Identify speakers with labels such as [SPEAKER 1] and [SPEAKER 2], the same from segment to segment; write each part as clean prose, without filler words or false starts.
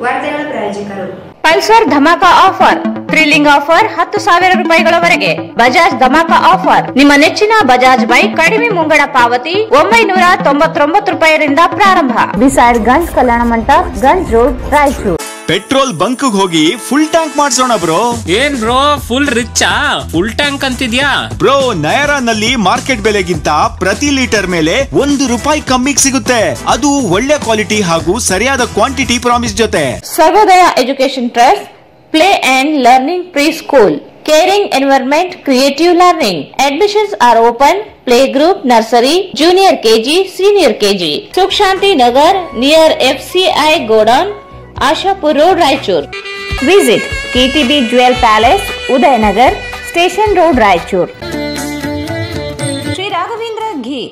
[SPEAKER 1] ವಾರ್ತೆಗಳ ಪ್ರಾಯೋಜಕರು
[SPEAKER 2] Pulsar Dhamaka offer, thrilling offer 10,000 ರೂಪಾಯಿಗಳವರೆಗೆ. ಬಜಾಜ್ ಧಮಾಕಾ ಆಫರ್, ನಿಮ್ಮ ನೆಚ್ಚಿನ ಬಜಾಜ್ ಬೈಕ್ ಕಡಿಮೆ ಮುಂಗಡ ಪಾವತಿ 999 ರೂಪಾಯಿರಿಂದ ಪ್ರಾರಂಭ.
[SPEAKER 3] Beside Ganj Kalyana Mantapa, Ganj road, Raichur.
[SPEAKER 4] Petrol bunk ಹೋಗಿ ಫುಲ್ ಟ್ಯಾಂಕ್ ಮಾಡ್ಸೋಣ ಬ್ರೋ.
[SPEAKER 5] ಏನ್ ಬ್ರೋ ಫುಲ್ ರಿಚ್ಚಾ? ಫುಲ್ ಟ್ಯಾಂಕ್ ಅಂತಿದ್ಯಾ
[SPEAKER 4] ಬ್ರೋ? ನಯರಾನಲ್ಲಿ ಮಾರ್ಕೆಟ್ ಬೆಲೆಗಿಂತ ಪ್ರತಿ ಲೀಟರ್ ಮೇಲೆ ₹1 ಕಮ್ಮಿಗೆ ಸಿಗುತ್ತೆ. ಅದು ಒಳ್ಳೆ ಕ್ವಾಲಿಟಿ ಹಾಗೂ ಸರಿಯಾದ ಕ್ವಾಂಟಿಟಿ ಪ್ರಾಮಿಸ್ ಜೊತೆ.
[SPEAKER 2] Sarvodaya education trust, play and learning pre school, caring environment, creative learning. Admissions are open. Play group, nursery, junior KG, senior KG. Sukh Shanti Nagar near FCI Godown, Ashapur Road, Raichur.
[SPEAKER 3] Visit KTB Jewel Palace, Udayanagar, Station Road, Raichur.
[SPEAKER 2] Sri Raghavendra Ghee,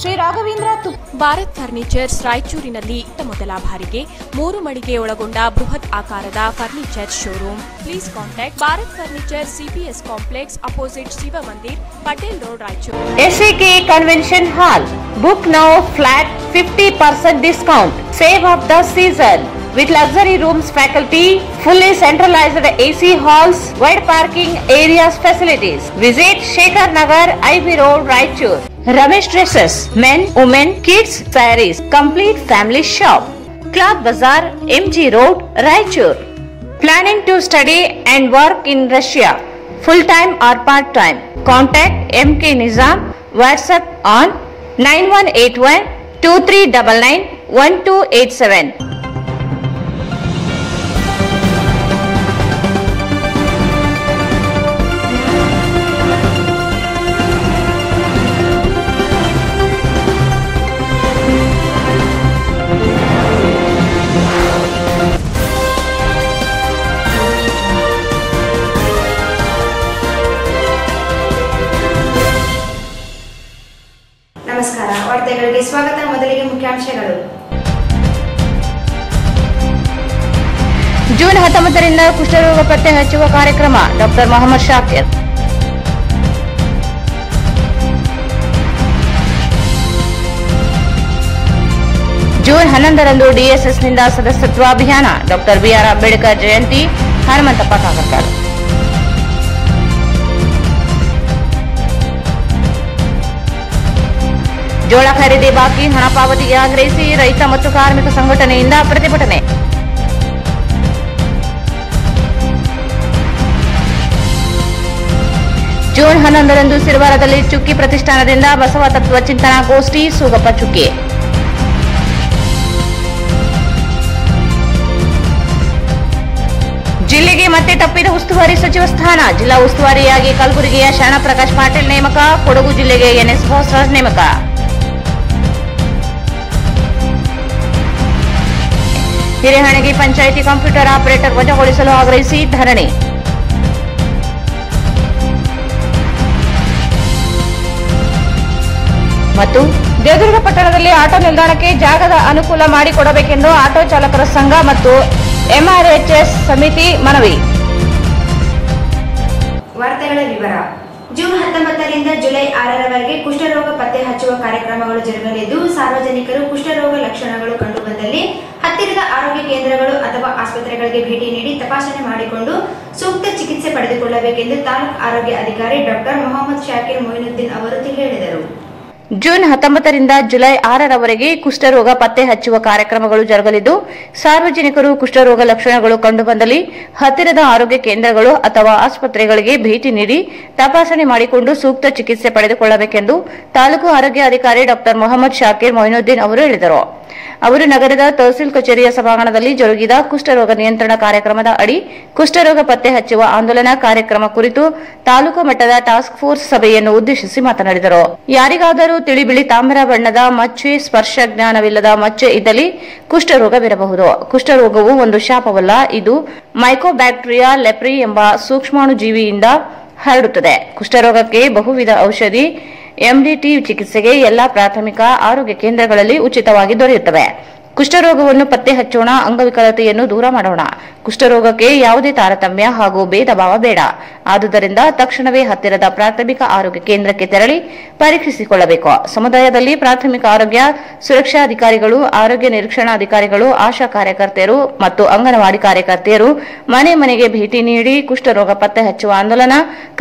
[SPEAKER 2] Shri Raghavendra
[SPEAKER 6] Bharat furnitures ರಾಯಚೂರಿನಲ್ಲಿ ಮೊದಲ ಬಾರಿಗೆ 3 ಮಳಿಗೆ ಒಳಗೊಂಡ ಬೃಹತ್ ಆಕಾರದ furniture showroom. Please contact Bharat furniture, CPS complex, opposite Shiva Mandir, Patel road, Raichur.
[SPEAKER 2] SAK convention hall, book now, flat 50% discount. Save of the season with luxury rooms, faculty, fully centralized AC halls, wide parking areas, facilities. Visit Shekhar Nagar, IB Road, Raichur. Ramesh Dresses, men, women, kids, sarees, complete family shop. Cloth Bazaar, MG Road, Raichur. Planning to study and work in Russia, full time or part time? Contact MK Nizam. WhatsApp on 9181 2399 1287.
[SPEAKER 1] ನಮಸ್ಕಾರ, ವಾರ್ತೆಗಳಿಗೆ ಸ್ವಾಗತ. ಮೊದಲಿಗೆ ಮುಖ್ಯಾಂಶಗಳು.
[SPEAKER 2] June 19ರಿಂದ ಕುಷ್ಠರೋಗ ಪತ್ತೆ ಹಚ್ಚುವ ಕಾರ್ಯಕ್ರಮ. Doctor Mohammed Shakir. June 11ರಂದು DSSನಿಂದ ಸದಸ್ಯತ್ವ ಅಭಿಯಾನ. Doctor BR Ambedkar Jayanti. ಹನುಮಂತಪ್ಪ ಕಾಕರ್ಕಾಡ್. ಜೋಳ ಖರೀದಿ ಬಾಕಿ ಹಣ ಪಾವತಿಗೆ ಆಗ್ರಹಿಸಿ ರೈತ ಮತ್ತು ಕಾರ್ಮಿಕ ಸಂಘಟನೆಯಿಂದ ಪ್ರತಿಭಟನೆ. ಜೂನ್ 11ರಂದು ಸಿರವಾರದಲ್ಲಿ ಚುಕ್ಕಿ ಪ್ರತಿಷ್ಠಾನದಿಂದ ಬಸವ ತತ್ವ ಚಿಂತನಾ ಗೋಷ್ಠಿ. ಸೂಗಪ್ಪ ಚುಕ್ಕಿ. ಜಿಲ್ಲೆಗೆ ಮತ್ತೆ ತಪ್ಪಿದ ಉಸ್ತುವಾರಿ ಸಚಿವ ಸ್ಥಾನ. ಜಿಲ್ಲಾ ಉಸ್ತುವಾರಿಯಾಗಿ ಕಲಬುರಗಿಯ ಶರಣಪ್ರಕಾಶ್ ಪಾಟೀಲ್ ನೇಮಕ. ಕೊಡಗು ಜಿಲ್ಲೆಗೆ NS ಭಾಸ್ರಾಜ್ ನೇಮಕ. ಹಿರೇಹಣಗಿ ಪಂಚಾಯಿತಿ ಕಂಪ್ಯೂಟರ್ ಆಪರೇಟರ್ ವಜಾಗೊಳಿಸಲು ಆಗ್ರಹಿಸಿ ಧರಣಿ. ಮತ್ತು ದೇವದುರ್ಗ ಪಟ್ಟಣದಲ್ಲಿ ಆಟೋ ನಿಲ್ದಾಣಕ್ಕೆ ಜಾಗದ ಅನುಕೂಲ ಮಾಡಿಕೊಡಬೇಕೆಂದು ಆಟೋ ಚಾಲಕರ ಸಂಘ ಮತ್ತು MRHS ಸಮಿತಿ ಮನವಿ.
[SPEAKER 1] ವಾರ್ತೆಗಳ ವಿವರ. ಜೂನ್ 19ರಿಂದ ಜುಲೈ 6ರವರೆಗೆ ಕುಷ್ಠರೋಗ ಪತ್ತೆ ಹಚ್ಚುವ ಕಾರ್ಯಕ್ರಮಗಳು ಜರುಗಲಿದ್ದು, ಸಾರ್ವಜನಿಕರು ಕುಷ್ಠರೋಗ ಲಕ್ಷಣಗಳು ಕಂಡುಬಂದಲ್ಲಿ ಹತ್ತಿರದ ಆರೋಗ್ಯ ಕೇಂದ್ರಗಳು ಅಥವಾ ಆಸ್ಪತ್ರೆಗಳಿಗೆ ಭೇಟಿ ನೀಡಿ ತಪಾಸಣೆ ಮಾಡಿಕೊಂಡು ಸೂಕ್ತ ಚಿಕಿತ್ಸೆ ಪಡೆದುಕೊಳ್ಳಬೇಕೆಂದು ತಾಲೂಕು ಆರೋಗ್ಯ ಅಧಿಕಾರಿ ಡಾಕ್ಟರ್ ಮೊಹಮ್ಮದ್ ಶಾಕಿರ್ ಮೊಯಿನುದ್ದೀನ್ ಅವರು ಹೇಳಿದರು.
[SPEAKER 2] ಜೂನ್ 19ರಿಂದ ಜುಲೈ 6ರವರೆಗೆ ಕುಷ್ಠರೋಗ ಪತ್ತೆ ಹಚ್ಚುವ ಕಾರ್ಯಕ್ರಮಗಳು ಜರುಗಲಿದ್ದು, ಸಾರ್ವಜನಿಕರು ಕುಷ್ಠರೋಗ ಲಕ್ಷಣಗಳು ಕಂಡುಬಂದಲ್ಲಿ ಹತ್ತಿರದ ಆರೋಗ್ಯ ಕೇಂದ್ರಗಳು ಅಥವಾ ಆಸ್ಪತ್ರೆಗಳಿಗೆ ಭೇಟಿ ನೀಡಿ ತಪಾಸಣೆ ಮಾಡಿಕೊಂಡು ಸೂಕ್ತ ಚಿಕಿತ್ಸೆ ಪಡೆದುಕೊಳ್ಳಬೇಕೆಂದು ತಾಲೂಕು ಆರೋಗ್ಯ ಅಧಿಕಾರಿ ಡಾಕ್ಟರ್ ಮೊಹಮ್ಮದ್ ಶಾಕಿರ್ ಮೊಯಿನುದ್ದೀನ್ ಅವರು ಹೇಳಿದರು. ಅವರು ನಗರದ ತಹಸೀಲ್ ಕಚೇರಿಯ ಸಭಾಂಗಣದಲ್ಲಿ ಜರುಗಿದ ಕುಷ್ಠರೋಗ ನಿಯಂತ್ರಣ ಕಾರ್ಯಕ್ರಮದ ಅಡಿ ಕುಷ್ಠರೋಗ ಪತ್ತೆ ಹಚ್ಚುವ ಆಂದೋಲನ ಕಾರ್ಯಕ್ರಮ ಕುರಿತು ತಾಲೂಕು ಮಟ್ಟದ ಟಾಸ್ಕ್ ಫೋರ್ಸ್ ಸಭೆಯನ್ನು ಉದ್ದೇಶಿಸಿ ಮಾತನಾಡಿದರು. ಯಾರಿಗಾದರೂ ತಿಳಿಬಿಳಿ ತಾಮ್ರ ಬಣ್ಣದ ಮಚ್ಚೆ, ಸ್ಪರ್ಶ ಜ್ಞಾನವಿಲ್ಲದ ಮಚ್ಚೆ ಇದ್ದಲ್ಲಿ ಕುಷ್ಠರೋಗವಿರಬಹುದು. ಕುಷ್ಠರೋಗವು ಒಂದು ಶಾಪವಲ್ಲ, ಇದು ಮೈಕೋಬ್ಯಾಕ್ಟೀರಿಯಾ ಲೆಪ್ರಿ ಎಂಬ ಸೂಕ್ಷ್ಮಾಣುಜೀವಿಯಿಂದ ಹರಡುತ್ತದೆ. ಕುಷ್ಠರೋಗಕ್ಕೆ ಬಹುವಿಧ ಔಷಧಿ MDT ಚಿಕಿತ್ಸೆಗೆ ಎಲ್ಲಾ ಪ್ರಾಥಮಿಕ ಆರೋಗ್ಯ ಕೇಂದ್ರಗಳಲ್ಲಿ ಉಚಿತವಾಗಿ ದೊರೆಯುತ್ತವೆ. ಕುಷ್ಠರೋಗವನ್ನು ಪತ್ತೆ ಹಚ್ಚೋಣ, ಅಂಗವಿಕಲತೆಯನ್ನು ದೂರ ಮಾಡೋಣ. ಕುಷ್ಠರೋಗಕ್ಕೆ ಯಾವುದೇ ತಾರತಮ್ಯ ಹಾಗೂ ಭೇದ ಭಾವ ಬೇಡ. ಆದುದರಿಂದ ತಕ್ಷಣವೇ ಹತ್ತಿರದ ಪ್ರಾಥಮಿಕ ಆರೋಗ್ಯ ಕೇಂದ್ರಕ್ಕೆ ತೆರಳಿ ಪರೀಕ್ಷಿಸಿಕೊಳ್ಳಬೇಕು. ಸಮುದಾಯದಲ್ಲಿ ಪ್ರಾಥಮಿಕ ಆರೋಗ್ಯ ಸುರಕ್ಷಾಧಿಕಾರಿಗಳು, ಆರೋಗ್ಯ ನಿರೀಕ್ಷಣಾಧಿಕಾರಿಗಳು, ಆಶಾ ಕಾರ್ಯಕರ್ತೆಯರು ಮತ್ತು ಅಂಗನವಾಡಿ ಕಾರ್ಯಕರ್ತೆಯರು ಮನೆ ಮನೆಗೆ ಭೇಟಿ ನೀಡಿ ಕುಷ್ಠರೋಗ ಪತ್ತೆ ಹಚ್ಚುವ ಆಂದೋಲನ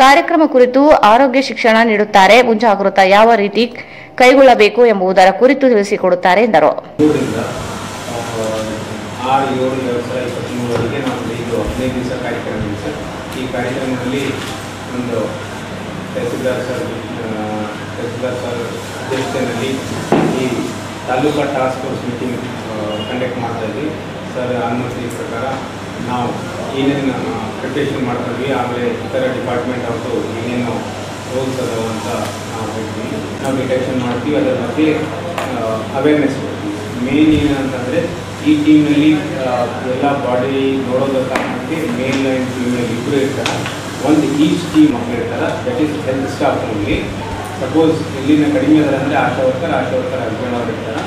[SPEAKER 2] ಕಾರ್ಯಕ್ರಮ ಕುರಿತು ಆರೋಗ್ಯ ಶಿಕ್ಷಣ ನೀಡುತ್ತಾರೆ. ಮುಂಜಾಗೃತಾ ಯಾವ ರೀತಿ ಕೈಗೊಳ್ಳಬೇಕು ಎಂಬುದರ ಕುರಿತು ತಿಳಿಸಿಕೊಡುತ್ತಾರೆ ಎಂದರು.
[SPEAKER 7] 6-7-2023 ನಾವು ಇದು 15 ದಿವಸ ಕಾರ್ಯಕ್ರಮ ಇದೆ ಸರ್. ಈ ಕಾರ್ಯಕ್ರಮದಲ್ಲಿ ಒಂದು ತಹಸೀಲ್ದಾರ್ ಸರ್ ಅಧ್ಯಕ್ಷತೆಯಲ್ಲಿ ಈ taluka task force meeting conduct ಮಾಡ್ತಾ ಇದ್ವಿ ಸರ್. ಅನುಮತಿ ಪ್ರಕಾರ ನಾವು ಏನೇನು ಪ್ರಿಪ್ರೇಷನ್ ಮಾಡ್ತೀವಿ, ಆಮೇಲೆ ಇತರ ಡಿಪಾರ್ಟ್ಮೆಂಟ್ ಅವ್ರದ್ದು ಏನೇನು ರೂಲ್ಸ್ ಅದಾವ ಅಂತ ನಾವು ಹೇಳ್ತೀವಿ. ನಾವು ಡಿಟೆಕ್ಷನ್ ಮಾಡ್ತೀವಿ, ಅದರ ಬಗ್ಗೆ ಅವೇರ್ನೆಸ್ ಕೊಡ್ತೀವಿ. ಮೇನ್ ಏನಂತಂದರೆ ಈ ಟೀಮ್ನಲ್ಲಿ ಎಲ್ಲ ಬಾಡಿ ನೋಡೋದಕ್ಕೆ ಮೇಲ್ ಆ್ಯಂಡ್ ಫೀಮೇಲ್ ಇಬ್ಬರು ಇರ್ತಾರೆ. ಒಂದು ಈಚ್ ಟೀಮ್ ಮಕ್ಕಳು ಇರ್ತಾರೆ, that is health staff only. Suppose ಇಲ್ಲಿನ ಕಡಿಮೆ ಅದಾರೆ ಅಂದರೆ ಆಶಾ ವರ್ಕರ್ ಹಸ್ಬೆಂಡ್ ಅವ್ರು ಇರ್ತಾರೆ,